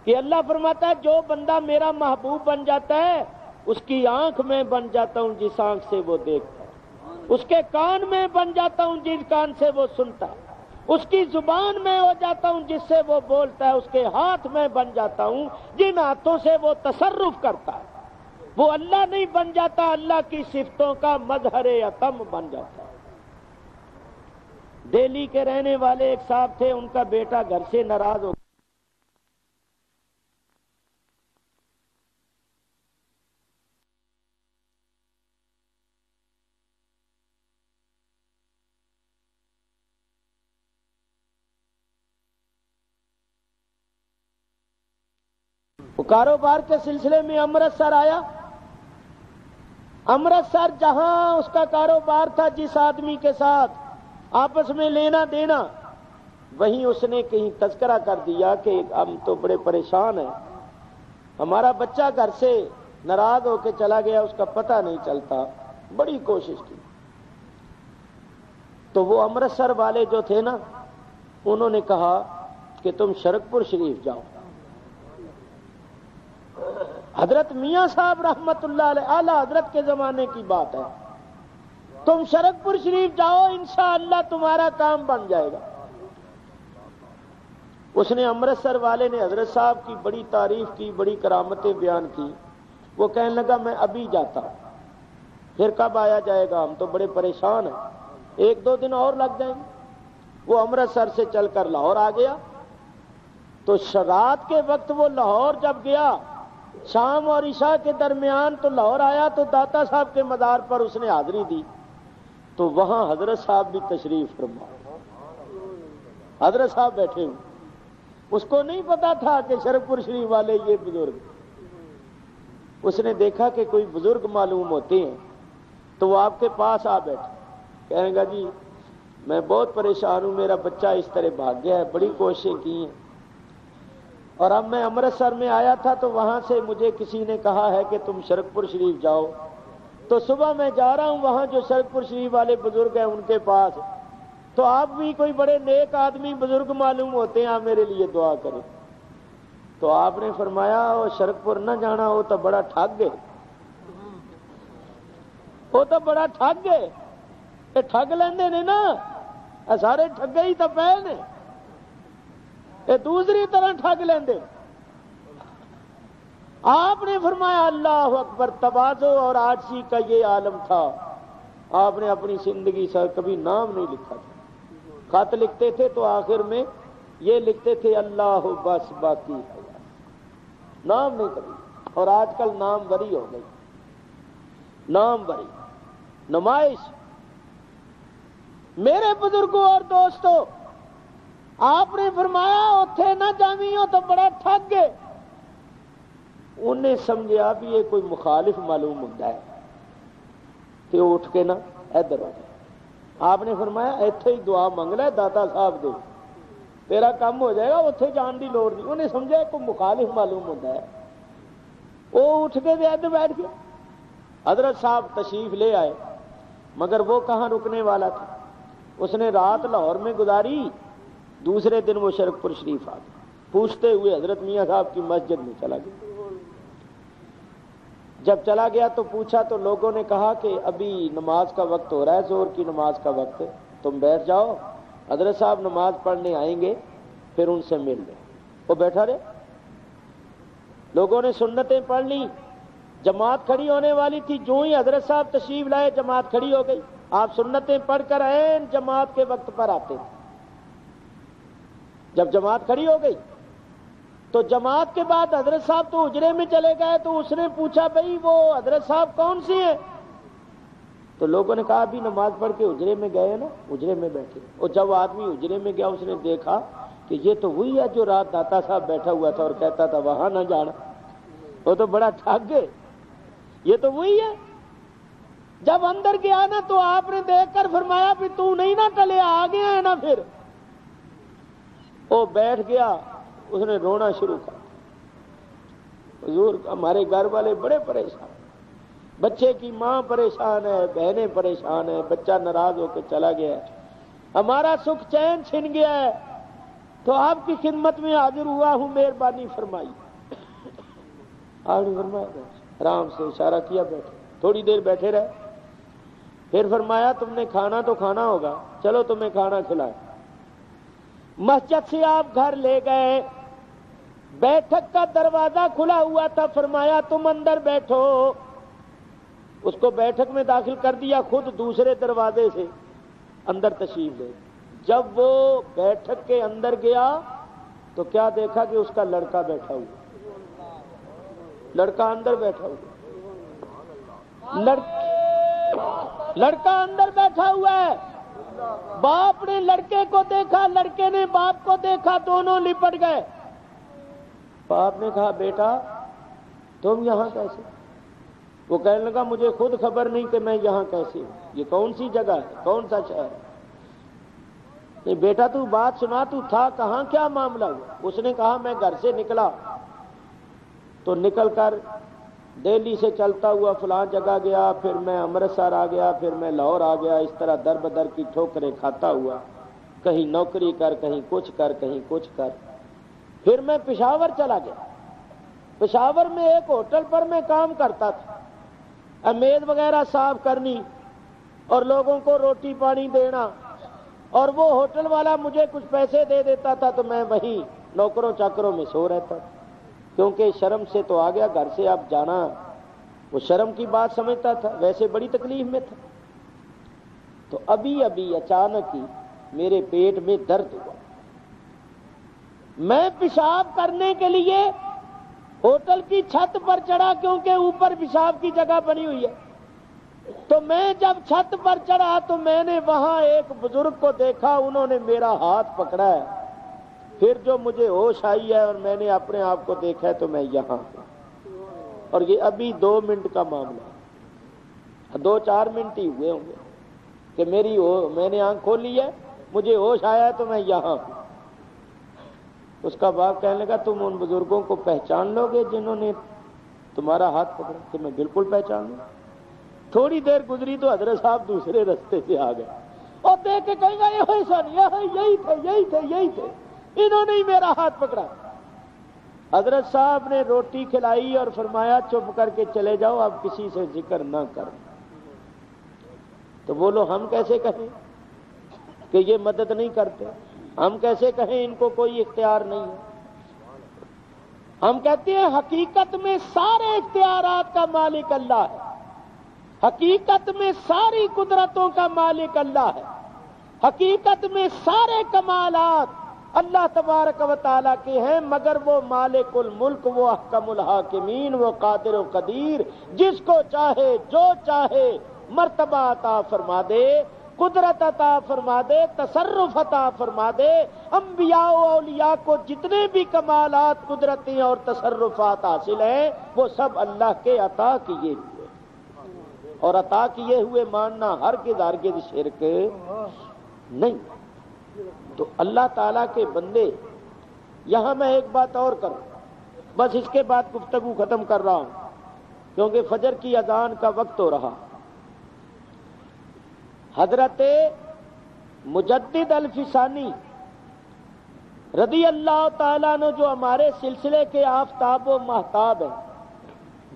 کہ اللہ فرماتا ہے جو بندہ میرا محبوب بن جاتا ہے اس کی آنکھ میں بن جاتا ہوں جس آنکھ سے وہ دیکھتا ہے، اس کے کان میں بن جاتا ہوں جس کان سے وہ سنتا ہے، اس کی زبان میں ہو جاتا ہوں جس سے وہ بولتا ہے، اس کے ہاتھ میں بن جاتا ہوں جن ہاتھوں سے وہ تصرف کرتا ہے۔ وہ اللہ نہیں بن جاتا، اللہ کی صفتوں کا مظہر اتم بن جاتا ہے۔ دہلی کے رہنے والے ایک صاحب تھے، ان کا بیٹا گھر سے ناراض ہو وہ کاروبار کے سلسلے میں امرتسر آیا۔ امرتسر جہاں اس کا کاروبار تھا، جس آدمی کے ساتھ آپس میں لینا دینا، وہیں اس نے کہیں تذکرہ کر دیا کہ ہم تو بڑے پریشان ہیں، ہمارا بچہ گھر سے ناراض ہو کے چلا گیا، اس کا پتہ نہیں چلتا، بڑی کوشش کی۔ تو وہ امرتسر والے جو تھے نا، انہوں نے کہا کہ تم شرکپور شریف جاؤ۔ حضرت میاں صاحب رحمت اللہ علیہ اعلی حضرت کے زمانے کی بات ہے، تم شرکپور شریف جاؤ، انشاءاللہ تمہارا کام بن جائے گا۔ اس نے امرتسر والے نے حضرت صاحب کی بڑی تعریف کی، بڑی کرامتیں بیان کی۔ وہ کہنے لگا میں ابھی جاتا ہوں، پھر کب آیا جائے گا، ہم تو بڑے پریشان ہیں، 1-2 دن اور لگ جائیں گے۔ وہ امرتسر سے چل کر لاہور آ گیا۔ تو رات کے وقت وہ لاہور جب گیا، شام اور عشاء کے درمیان تو لاہور آیا، تو داتا صاحب کے مزار پر اس نے حاضری دی، تو وہاں حضرت صاحب بھی تشریف فرما۔ حضرت صاحب بیٹھے ہوئے، اس کو نہیں پتا تھا کہ شرکپور شریف والے یہ بزرگ۔ اس نے دیکھا کہ کوئی بزرگ معلوم ہوتے ہیں، تو وہ آپ کے پاس آ بیٹھے، کہنے گا جی میں بہت پریشان ہوں، میرا بچہ اس طرح بھاگ گیا ہے، بڑی کوششیں کی ہیں، اور اب میں امرتسر میں آیا تھا تو وہاں سے مجھے کسی نے کہا ہے کہ تم شرکپور شریف جاؤ، تو صبح میں جا رہا ہوں وہاں جو شرکپور شریف والے بزرگ ہیں ان کے پاس، تو آپ بھی کوئی بڑے نیک آدمی بزرگ معلوم ہوتے ہیں، آپ میرے لیے دعا کریں۔ تو آپ نے فرمایا وہ شرکپور نہ جانا، وہ تو بڑا ٹھگ گئے، وہ تو بڑا ٹھگ گئے، یہ ٹھگ لیندے نے نا، سارے ٹھگے ہی تو پے نے، یہ دوسری طرح ٹھگ لیندے۔ آپ نے فرمایا اللہ اکبر، تواضع اور عاجزی کا یہ عالم تھا۔ آپ نے اپنی زندگی سے کبھی نام نہیں لکھا تھا، خط لکھتے تھے تو آخر میں یہ لکھتے تھے اللہ بس باقی ہے، نام نہیں کبھی۔ اور آج کل نام بری ہو گئی، نام بری، نمائش۔ میرے بزرگوں اور دوستوں، آپ نے فرمایا اتھے نہ جاویوں تو بڑا ٹھگ گئے۔ انہیں سمجھا بھی یہ کوئی مخالف معلوم ہوتا ہے، کہ وہ اٹھ کے نا ادھر ہو جائے۔ آپ نے فرمایا ایتھے ہی دعا منگ لے داتا صاحب دے، تیرا کام ہو جائے گا، اتھے جان دی لوڑ نہیں۔ انہیں سمجھا کوئی مخالف معلوم ہوتا ہے، وہ اٹھ کے ادھر بیٹھ گیا۔ حضرت صاحب تشریف لے آئے، مگر وہ کہاں رکنے والا تھا، اس نے رات لاہور میں گزاری، دوسرے دن وہ شرکپور شریف آ گیا، پوچھتے ہوئے حضرت میاں صاحب کی مسجد میں چلا گیا۔ جب چلا گیا تو پوچھا تو لوگوں نے کہا کہ ابھی نماز کا وقت ہو رہا ہے، ظہر کی نماز کا وقت ہے، تم بیٹھ جاؤ، حضرت صاحب نماز پڑھنے آئیں گے، پھر ان سے مل لیں۔ وہ بیٹھا رہے، لوگوں نے سنتیں پڑھ لی، جماعت کھڑی ہونے والی تھی، جو ہی حضرت صاحب تشریف لائے جماعت کھڑی ہو گئی۔ آپ سنتیں پڑھ کر عین جماعت کے وقت پر آتے تھے۔ جب جماعت کھڑی ہو گئی تو جماعت کے بعد حضرت صاحب تو حجرے میں چلے گئے، تو اس نے پوچھا بھئی وہ حضرت صاحب کون سی ہیں؟ تو لوگوں نے کہا ابھی نماز پڑھ کے حجرے میں گئے نا، حجرے میں بیٹھے۔ اور جب آدمی حجرے میں گیا، اس نے دیکھا کہ یہ تو وہی ہے جو رات داتا صاحب بیٹھا ہوا تھا اور کہتا تھا وہاں نہ جانا، وہ تو بڑا ٹھگ گئے، یہ تو وہی ہے۔ جب اندر گیا نا تو آپ نے دیکھ کر فرمایا بھی تو نہیں نا ٹلے، آ گیا ہے نا۔ پھر وہ بیٹھ گیا، اس نے رونا شروع کر دیا۔ حضور ہمارے گھر والے بڑے پریشان، بچے کی ماں پریشان ہے، بہنیں پریشان ہیں، بچہ ناراض ہو کے چلا گیا ہے، ہمارا سکھ چین چھن گیا ہے، تو آپ کی خدمت میں حاضر ہوا ہوں، مہربانی فرمائی۔ آپ نے فرمایا آرام سے اشارہ کیا، بیٹھے، تھوڑی دیر بیٹھے رہے، پھر فرمایا تم نے کھانا تو کھانا ہوگا، چلو تمہیں کھانا کھلائے۔ مسجد سے آپ گھر لے گئے، بیٹھک کا دروازہ کھلا ہوا تھا، فرمایا تم اندر بیٹھو، اس کو بیٹھک میں داخل کر دیا، خود دوسرے دروازے سے اندر تشریف لے۔ جب وہ بیٹھک کے اندر گیا تو کیا دیکھا کہ اس کا لڑکا بیٹھا ہوا، لڑکا اندر بیٹھا ہوا، لڑکا اندر بیٹھا ہوا ہے۔ باپ نے لڑکے کو دیکھا، لڑکے نے باپ کو دیکھا، دونوں لپٹ گئے۔ باپ نے کہا بیٹا تم یہاں کیسے؟ وہ کہنے لگا مجھے خود خبر نہیں کہ میں یہاں کیسے ہوں، یہ کون سی جگہ ہے، کون سا شہر ہے؟ نہیں بیٹا تو بات سنا، تو تھا کہاں، کیا معاملہ ہوا؟ اس نے کہا میں گھر سے نکلا تو نکل کر دہلی سے چلتا ہوا فلاں جگہ گیا، پھر میں امرتسر آ گیا، پھر میں لاہور آ گیا، اس طرح در بدر کی ٹھوکریں کھاتا ہوا، کہیں نوکری کر، کہیں کچھ کر، کہیں کچھ کر، پھر میں پشاور چلا گیا۔ پشاور میں ایک ہوٹل پر میں کام کرتا تھا، میز وغیرہ صاف کرنی اور لوگوں کو روٹی پانی دینا، اور وہ ہوٹل والا مجھے کچھ پیسے دے دیتا تھا تو میں وہیں نوکروں چاکروں میں سو رہتا تھا، کیونکہ شرم سے تو آ گیا گھر سے اب جانا، وہ شرم کی بات سمجھتا تھا، ویسے بڑی تکلیف میں تھا۔ تو ابھی اچانک ہی میرے پیٹ میں درد ہوا، میں پیشاب کرنے کے لیے ہوٹل کی چھت پر چڑھا، کیونکہ اوپر پیشاب کی جگہ بنی ہوئی ہے، تو میں جب چھت پر چڑھا تو میں نے وہاں ایک بزرگ کو دیکھا، انہوں نے میرا ہاتھ پکڑا ہے، پھر جو مجھے ہوش آئی ہے اور میں نے اپنے آپ کو دیکھا ہے تو میں یہاں ہوں، اور یہ ابھی 2 منٹ کا معاملہ ہے، 2-4 منٹ ہی ہوئے ہوں گے کہ میں نے آنکھ کھولی ہے، مجھے ہوش آیا ہے تو میں یہاں ہوں۔ اس کا باپ کہنے لگا تم ان بزرگوں کو پہچان لو گے جنہوں نے تمہارا ہاتھ پکڑا؟ کہ میں بالکل پہچان لوں۔ تھوڑی دیر گزری تو حضرت صاحب دوسرے رستے سے آ گئے اور دیکھ کے کہیں گا یہی تھے، انہوں نے ہی میرا ہاتھ پکڑا۔ حضرت صاحب نے روٹی کھلائی اور فرمایا چپ کر کے چلے جاؤ، اب کسی سے ذکر نہ کر۔ تو بولو ہم کیسے کہیں کہ یہ مدد نہیں کرتے؟ ہم کیسے کہیں ان کو کوئی اختیار نہیں ہے؟ ہم کہتے ہیں حقیقت میں سارے اختیارات کا مالک اللہ ہے، حقیقت میں ساری قدرتوں کا مالک اللہ ہے، حقیقت میں سارے کمالات اللہ تبارک و تعالیٰ کے ہیں، مگر وہ مالک الملک، وہ احکم الحاکمین، وہ قادر و قدیر، جس کو چاہے جو چاہے مرتبہ عطا فرما دے، قدرت عطا فرما دے، تصرف عطا فرما دے۔ انبیاء و اولیاء کو جتنے بھی کمالات، قدرتیں اور تصرفات حاصل ہیں وہ سب اللہ کے عطا کیے ہوئے، اور عطا کیے ہوئے ماننا ہرگز شرک نہیں۔ تو اللہ تعالیٰ کے بندے، یہاں میں ایک بات اور کروں، بس اس کے بعد گفتگو ختم کر رہا ہوں کیونکہ فجر کی اذان کا وقت ہو رہا۔ حضرت مجدد الفسانی رضی اللہ تعالیٰ عنہ، جو ہمارے سلسلے کے آفتاب و مہتاب ہیں،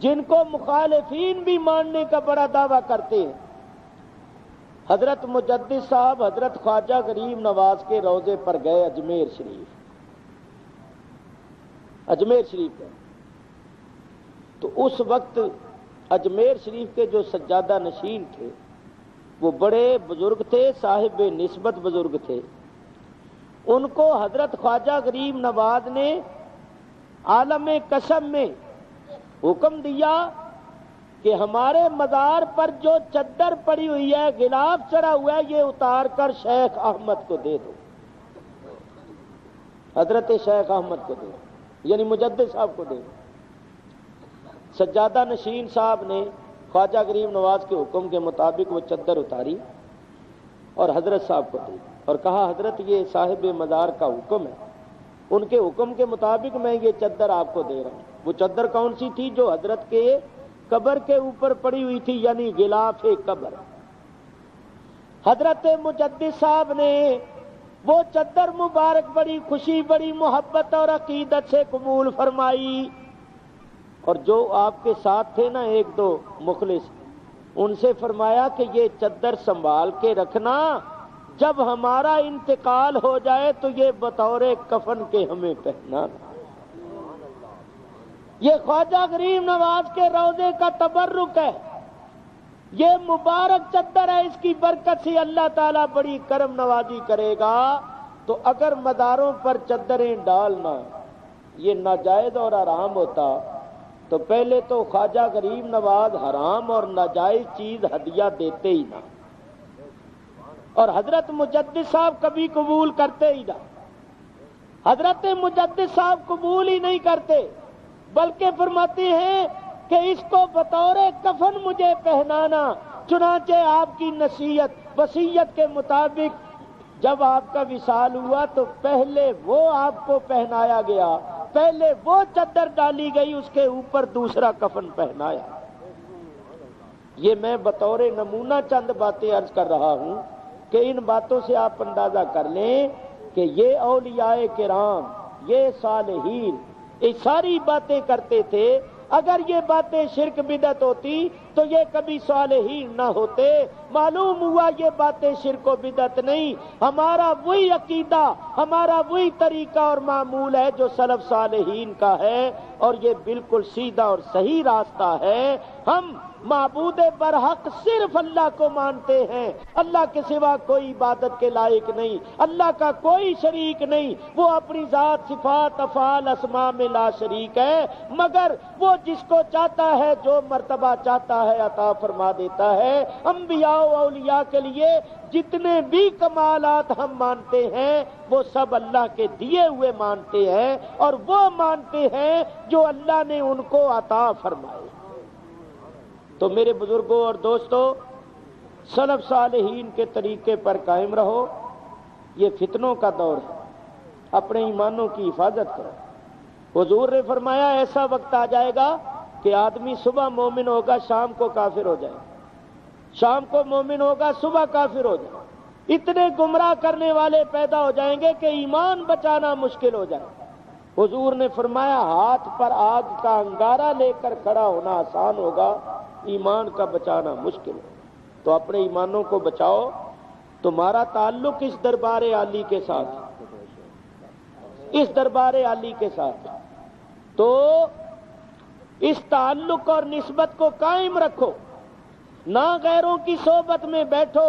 جن کو مخالفین بھی ماننے کا بڑا دعویٰ کرتے ہیں، حضرت مجدد صاحب حضرت خواجہ غریب نواز کے روضے پر گئے، اجمیر شریف گئے، تو اس وقت اجمیر شریف کے جو سجادہ نشین تھے وہ بڑے بزرگ تھے، صاحب نسبت بزرگ تھے، ان کو حضرت خواجہ غریب نواز نے عالم قسم میں حکم دیا کہ ہمارے مزار پر جو چادر پڑی ہوئی ہے، غلاف چڑھا ہوا ہے، یہ اتار کر شیخ احمد کو دے دو، حضرت شیخ احمد کو دے دو، یعنی مجدد صاحب کو دے دو۔ سجادہ نشین صاحب نے خواجہ غریب نواز کے حکم کے مطابق وہ چادر اتاری اور حضرت صاحب کو دی، اور کہا حضرت یہ صاحب مزار کا حکم ہے، ان کے حکم کے مطابق میں یہ چادر آپ کو دے رہا ہوں۔ وہ چادر کون سی تھی؟ جو حضرت کے قبر کے اوپر پڑی ہوئی تھی، یعنی غلاف قبر۔ حضرت مجدد صاحب نے وہ چادر مبارک بڑی خوشی بڑی محبت اور عقیدت سے قبول فرمائی، اور جو آپ کے ساتھ تھے نا ایک دو مخلص، ان سے فرمایا کہ یہ چادر سنبھال کے رکھنا، جب ہمارا انتقال ہو جائے تو یہ بطور کفن کے ہمیں پہنانا۔ یہ خواجہ غریب نواز کے روضے کا تبرک ہے، یہ مبارک چادر ہے، اس کی برکت سے اللہ تعالیٰ بڑی کرم نوازی کرے گا۔ تو اگر مزاروں پر چادریں ڈالنا یہ ناجائز اور حرام ہوتا تو پہلے تو خواجہ غریب نواز حرام اور ناجائز چیز ہدیہ دیتے ہی نہ، اور حضرت مجدد صاحب کبھی قبول کرتے ہی نہ۔ حضرت مجدد صاحب قبول ہی نہیں کرتے، بلکہ فرماتے ہیں کہ اس کو بطور کفن مجھے پہنانا۔ چنانچہ آپ کی نصیحت وصیت کے مطابق جب آپ کا وصال ہوا تو پہلے وہ آپ کو پہنایا گیا، پہلے وہ چادر ڈالی گئی، اس کے اوپر دوسرا کفن پہنایا۔ یہ میں بطور نمونہ چند باتیں عرض کر رہا ہوں کہ ان باتوں سے آپ اندازہ کر لیں کہ یہ اولیاء کرام، یہ صالحین، یہ ساری باتیں کرتے تھے۔ اگر یہ باتیں شرک بدعت ہوتی تو یہ کبھی صالحین نہ ہوتے۔ معلوم ہوا یہ باتیں شرک و بدعت نہیں، ہمارا وہی عقیدہ، ہمارا وہی طریقہ اور معمول ہے جو سلف صالحین کا ہے، اور یہ بالکل سیدھا اور صحیح راستہ ہے۔ ہم معبود برحق صرف اللہ کو مانتے ہیں، اللہ کے سوا کوئی عبادت کے لائق نہیں، اللہ کا کوئی شریک نہیں، وہ اپنی ذات صفات افعال اسماء میں لا شریک ہے، مگر وہ جس کو چاہتا ہے جو مرتبہ چاہتا ہے عطا فرما دیتا ہے۔ انبیاء و اولیاء کے لیے جتنے بھی کمالات ہم مانتے ہیں وہ سب اللہ کے دیے ہوئے مانتے ہیں، اور وہ مانتے ہیں جو اللہ نے ان کو عطا فرمائے۔ تو میرے بزرگوں اور دوستوں، سلف صالحین کے طریقے پر قائم رہو۔ یہ فتنوں کا دور ہے، اپنے ایمانوں کی حفاظت کرو۔ حضور نے فرمایا ایسا وقت آ جائے گا کہ آدمی صبح مومن ہوگا، شام کو کافر ہو جائے، شام کو مومن ہوگا، صبح کافر ہو جائے۔ اتنے گمراہ کرنے والے پیدا ہو جائیں گے کہ ایمان بچانا مشکل ہو جائے۔ حضور نے فرمایا ہاتھ پر آگ کا انگارہ لے کر کھڑا ہونا آسان ہوگا، ایمان کا بچانا مشکل ہے۔ تو اپنے ایمانوں کو بچاؤ۔ تمہارا تعلق اس دربار عالی کے ساتھ، اس دربار عالی کے ساتھ، تو اس تعلق اور نسبت کو قائم رکھو۔ نہ غیروں کی صحبت میں بیٹھو،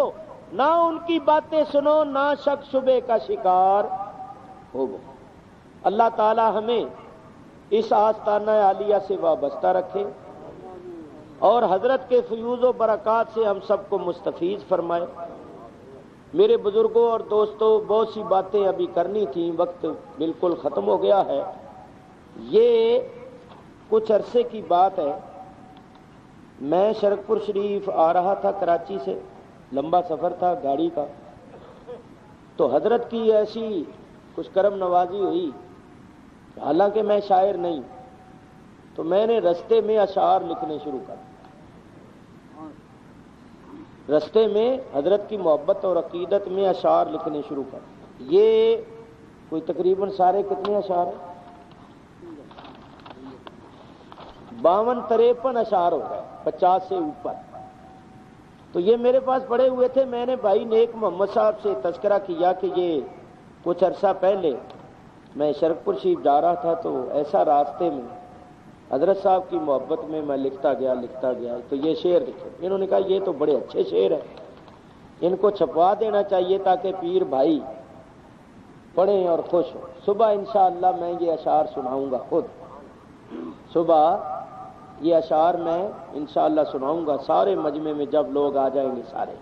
نہ ان کی باتیں سنو، نہ شک شبے کا شکار ہو۔ اللہ تعالی ہمیں اس آستانہ عالیہ سے وابستہ رکھے اور حضرت کے فیوض و برکات سے ہم سب کو مستفیض فرمائے۔ میرے بزرگوں اور دوستوں، بہت سی باتیں ابھی کرنی تھیں، وقت بالکل ختم ہو گیا ہے۔ یہ کچھ عرصے کی بات ہے، میں شرک پور شریف آ رہا تھا کراچی سے، لمبا سفر تھا گاڑی کا، تو حضرت کی ایسی کچھ کرم نوازی ہوئی، حالانکہ میں شاعر نہیں، تو میں نے رستے میں اشعار لکھنے شروع کر دیے۔ رستے میں حضرت کی محبت اور عقیدت میں اشعار لکھنے شروع کر دیے۔ یہ کوئی تقریباً سارے کتنے اشعار ہیں؟ 52-53 اشعار ہو گئے، 50 سے اوپر۔ تو یہ میرے پاس پڑے ہوئے تھے، میں نے بھائی نیک محمد صاحب سے تذکرہ کیا کہ یہ کچھ عرصہ پہلے میں شرک پور شریف جا رہا تھا، تو ایسا راستے میں حضرت صاحب کی محبت میں میں لکھتا گیا تو یہ شعر لکھے۔ انہوں نے کہا یہ تو بڑے اچھے شعر ہیں، ان کو چھپوا دینا چاہیے تاکہ پیر بھائی پڑھیں اور خوش ہوں۔ صبح انشاءاللہ میں یہ اشعار سناؤں گا، خود صبح یہ اشعار میں انشاءاللہ سناؤں گا سارے مجمع میں، جب لوگ آ جائیں گے سارے۔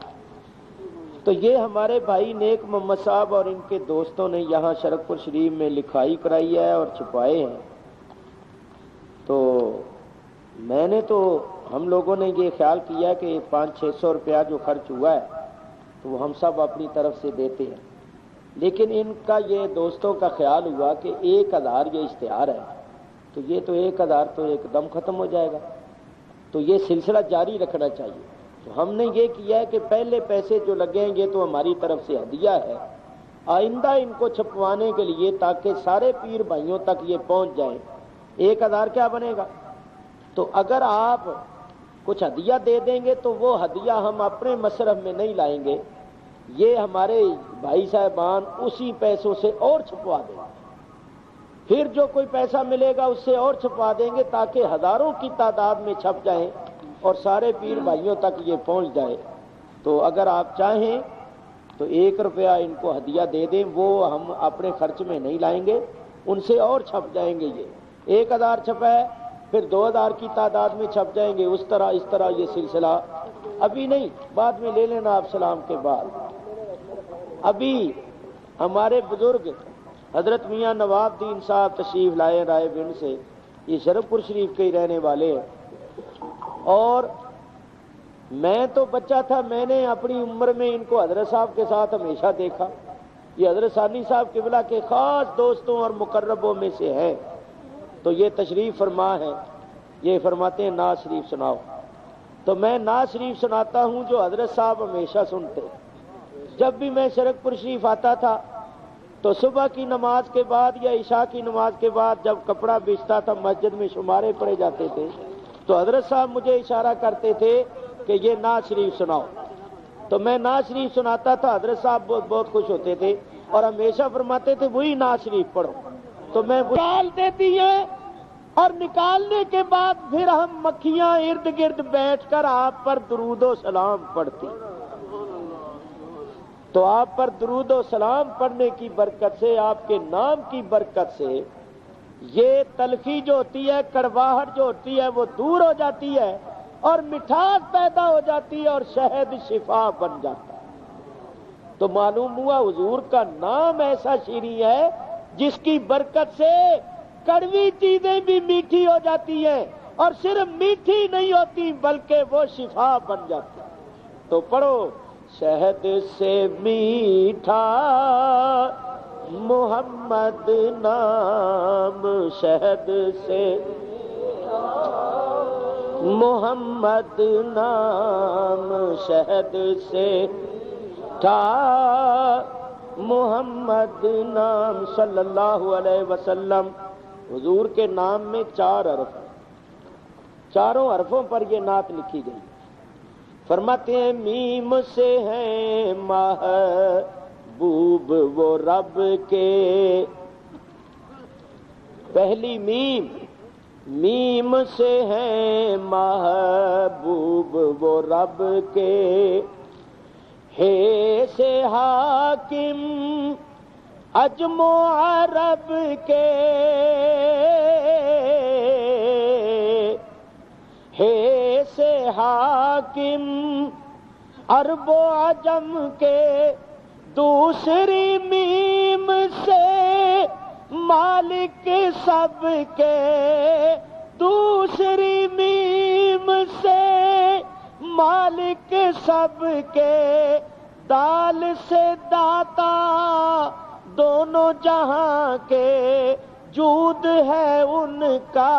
تو یہ ہمارے بھائی نیک محمد صاحب اور ان کے دوستوں نے یہاں شرک پور شریف میں لکھائی کرائی ہے اور چھپائے ہیں۔ تو میں نے تو ہم لوگوں نے یہ خیال کیا کہ 500-600 روپیہ جو خرچ ہوا ہے تو وہ ہم سب اپنی طرف سے دیتے ہیں، لیکن ان کا یہ دوستوں کا خیال ہوا کہ 1000 یہ اشتہار ہے، تو یہ تو 1000 تو ایک دم ختم ہو جائے گا، تو یہ سلسلہ جاری رکھنا چاہیے۔ تو ہم نے یہ کیا ہے کہ پہلے پیسے جو لگیں گے تو ہماری طرف سے ہدیہ ہے، آئندہ ان کو چھپوانے کے لیے تاکہ سارے پیر بھائیوں تک یہ پہنچ جائے 1000 کیا بنے گا؟ تو اگر آپ کچھ ہدیہ دے دیں گے تو وہ ہدیہ ہم اپنے مصرف میں نہیں لائیں گے، یہ ہمارے بھائی صاحبان اسی پیسوں سے اور چھپوا دیں گے، پھر جو کوئی پیسہ ملے گا اس سے اور چھپوا دیں گے تاکہ ہزاروں کی تعداد میں چھپ جائیں اور سارے پیر بھائیوں تک یہ پہنچ جائے۔ تو اگر آپ چاہیں تو 1 روپیہ ان کو ہدیہ دے دیں، وہ ہم اپنے خرچ میں نہیں لائیں گے، ان سے اور چھپ جائیں گے۔ یہ 1000 چھپا ہے، پھر 2000 کی تعداد میں چھپ جائیں گے، اس طرح یہ سلسلہ ابھی نہیں، بعد میں لے لینا آپ سلام کے بعد۔ ابھی ہمارے بزرگ حضرت میاں نواب الدین صاحب تشریف لائے رائے بند سے، یہ شرف پور شریف کے ہی رہنے والے ہیں، اور میں تو بچہ تھا، میں نے اپنی عمر میں ان کو حضرت صاحب کے ساتھ ہمیشہ دیکھا۔ یہ حضرت ثانی صاحب قبلہ کے خاص دوستوں اور مقربوں میں سے ہے، تو یہ تشریف فرما ہے، یہ فرماتے ہیں نعت شریف سناؤ، تو میں نعت شریف سناتا ہوں جو حضرت صاحب ہمیشہ سنتے۔ جب بھی میں شرف پور شریف آتا تھا تو صبح کی نماز کے بعد یا عشاء کی نماز کے بعد جب کپڑا بیچتا تھا مسجد میں شمارے پڑے جاتے تھے تو حضرت صاحب مجھے اشارہ کرتے تھے کہ یہ نعت شریف سناؤ، تو میں نعت شریف سناتا تھا، حضرت صاحب بہت خوش ہوتے تھے اور ہمیشہ فرماتے تھے وہی نعت شریف پڑھو، تو میں نکال دیتی ہیں، اور نکالنے کے بعد پھر ہم مکھیاں ارد گرد بیٹھ کر آپ پر درود و سلام پڑھتی، تو آپ پر درود و سلام پڑھنے کی برکت سے، آپ کے نام کی برکت سے یہ تلخی جو ہوتی ہے، کڑواہٹ جو ہوتی ہے وہ دور ہو جاتی ہے اور مٹھاس پیدا ہو جاتی ہے اور شہد شفا بن جاتا ہے۔ تو معلوم ہوا حضور کا نام ایسا شیریں ہے جس کی برکت سے کڑوی چیزیں بھی میٹھی ہو جاتی ہیں، اور صرف میٹھی نہیں ہوتی بلکہ وہ شفا بن جاتی ہے۔ تو پڑھو، شہد سے میٹھا محمد نام، شہد سے محمد نام، شہد سے تھا محمد نام صلی اللہ علیہ وسلم۔ حضور کے نام میں 4 حرف ہیں، چاروں حرفوں پر یہ نعت لکھی گئی۔ فرماتے ہیں میم سے ہیں محبوب وہ رب کے، پہلی میم سے ہیں محبوب وہ رب کے، ہے سے حاکم عجم و عرب کے، ہے سے حاکم عرب و عجم کے، دوسری میم سے مالک سب کے، دوسری میم سے مالک سب کے، دال سے داتا دونوں جہاں کے، جود ہے ان کا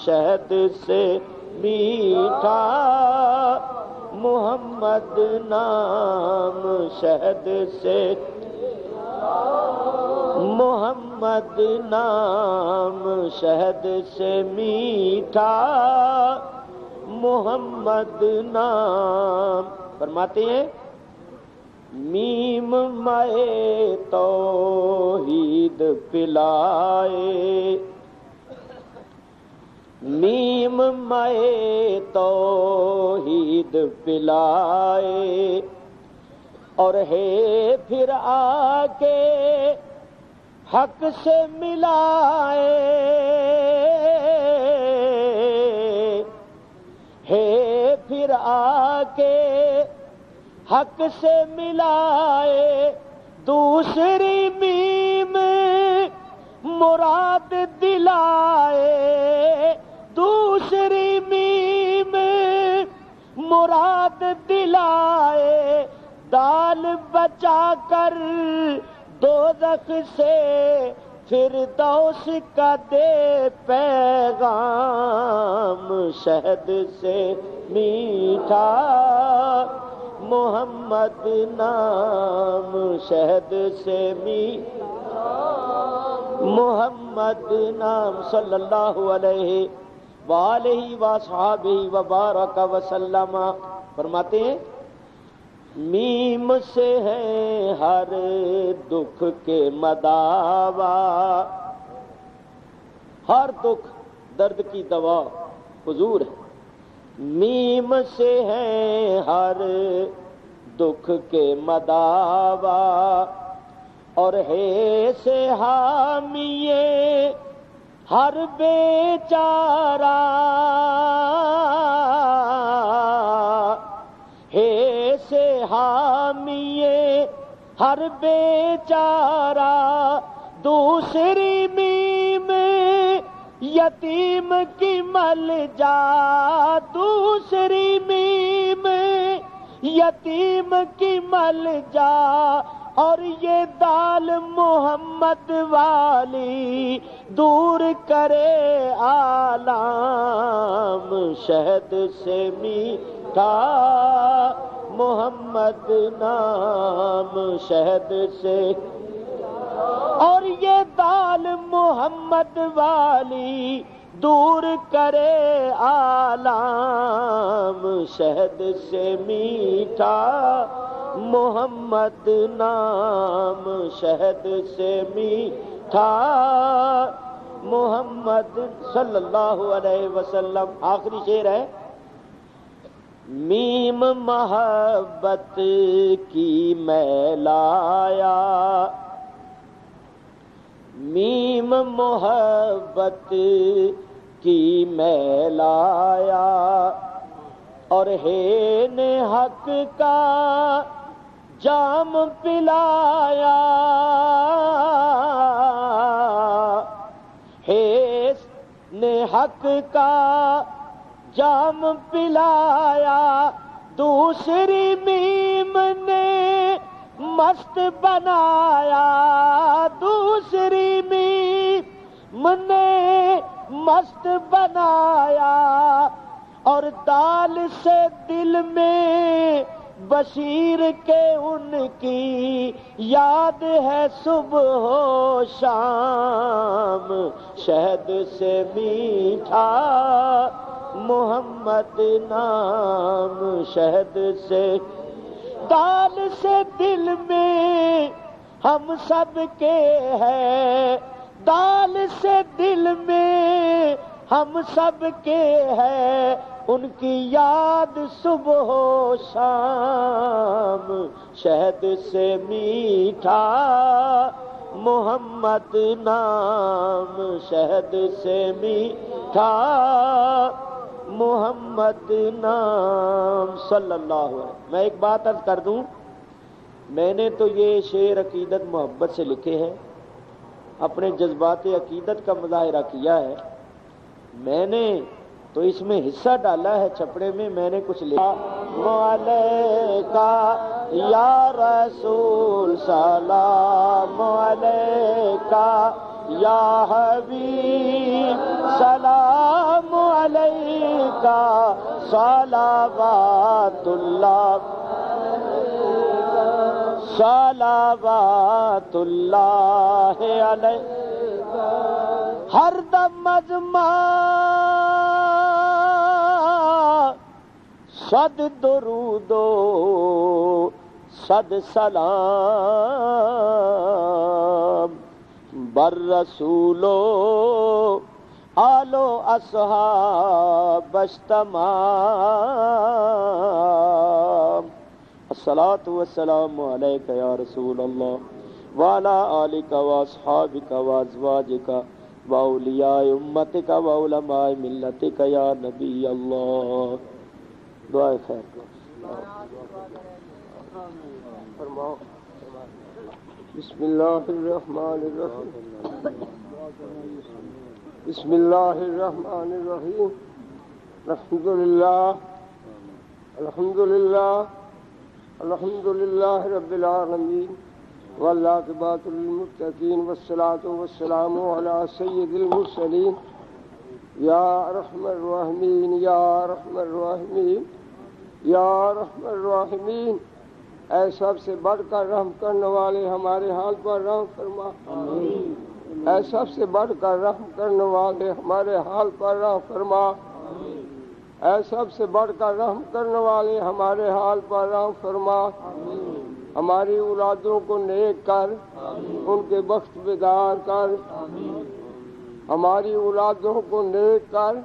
شہد سے میٹھا محمد نام، شہد سے محمد نام، شہد سے میٹھا محمد نام۔ فرماتے ہیں میم مائے توحید پلائے، میم مائے توحید پلائے، اور ہے پھر آ کے حق سے ملائے، ہے پھر آ کے حق سے ملائے، دوسری میم مراد دلائے، دوسری میم مراد دلائے، دال بچا کر دوزخ سے فردوس کا دے پیغام، شہد سے میٹھا محمد نام شہد سے محمد نام صلی اللہ علیہ وآلہ وصحبہ وبارک وسلم. فرماتے ہیں میم سے ہے ہر دکھ کے مداوا، ہر دکھ درد کی دوا حضور ہے. میم سے ہے ہر دکھ کے مداوا، اور ہے سے حامی ہر بیچارہ، ہے سے حامی ہر بیچارہ. دوسری میم یتیم کی مل جا، دوسری میم یتیم کی مل جا، اور یہ دال محمد والی دور کرے آلام. شہد سے میٹھا محمد نام شہد سے، اور یہ دال محمد والی دور کرے آلام. شہد سے میٹھا محمد نام شہد سے میٹھا محمد صلی اللہ علیہ وسلم. آخری شعر ہے میم محبت کی میں لایا، میم محبت کی میں لایا، اور ہے نے حق کا جام پلایا، ہے نے حق کا جام پلایا. دوسری میم نے مست بنایا، دوسری میم نے مست بنایا، اور دال سے دل میں بشیر کے ان کی یاد ہے صبح و شام. شہد سے میٹھا محمد نام شہد سے، دال سے دل میں ہم سب کے ہے، دال سے دل میں ہم سب کے ہے، ان کی یاد صبح و شام. شہد سے میٹھا محمد نام شہد سے میٹھا محمد نام صلی اللہ علیہ وسلم. میں ایک بات عرض کر دوں، میں نے تو یہ شعر عقیدت محبت سے لکھے ہیں، اپنے جذبات عقیدت کا مظاہرہ کیا ہے. میں نے تو اس میں حصہ ڈالا ہے چھپڑے میں، میں نے کچھ لکھا علیکہ یا رسول سلام علیکہ یا حبیب سلام علیکہ صلوات اللہ صلوات اللہ علیہ. ہر دم ازما صد درود و صد سلام بر رسول و آل و اصحاب تمام. الصلاۃ والسلام علیک یا رسول اللہ وعلی آلک واصحابک وازواجک واولیاء امتک وعلماء ملتک یا نبی اللہ. دعائے خیر فرماؤ. بسم اللہ الرحمن الرحیم بسم اللہ الرحمن الرحیم. الحمد للہ رب العالمین والعاقبۃ للمتقین والصلاة والسلام علی سید المرسلین یا ارحم الراحمین یا ارحم الراحمین یا رحم الراحمین، اے سب سے بڑھ کر رحم کرنے والے ہمارے حال پر رحم فرما، اے سب سے بڑھ کر رحم کرنے والے ہمارے حال پر رحم فرما، اے سب سے بڑھ کر رحم کرنے والے ہمارے حال پر رحم فرما، ہماری اولادوں کو نیک کر، ان کے بخت بیدار کر، ہماری اولادوں کو نیک کر،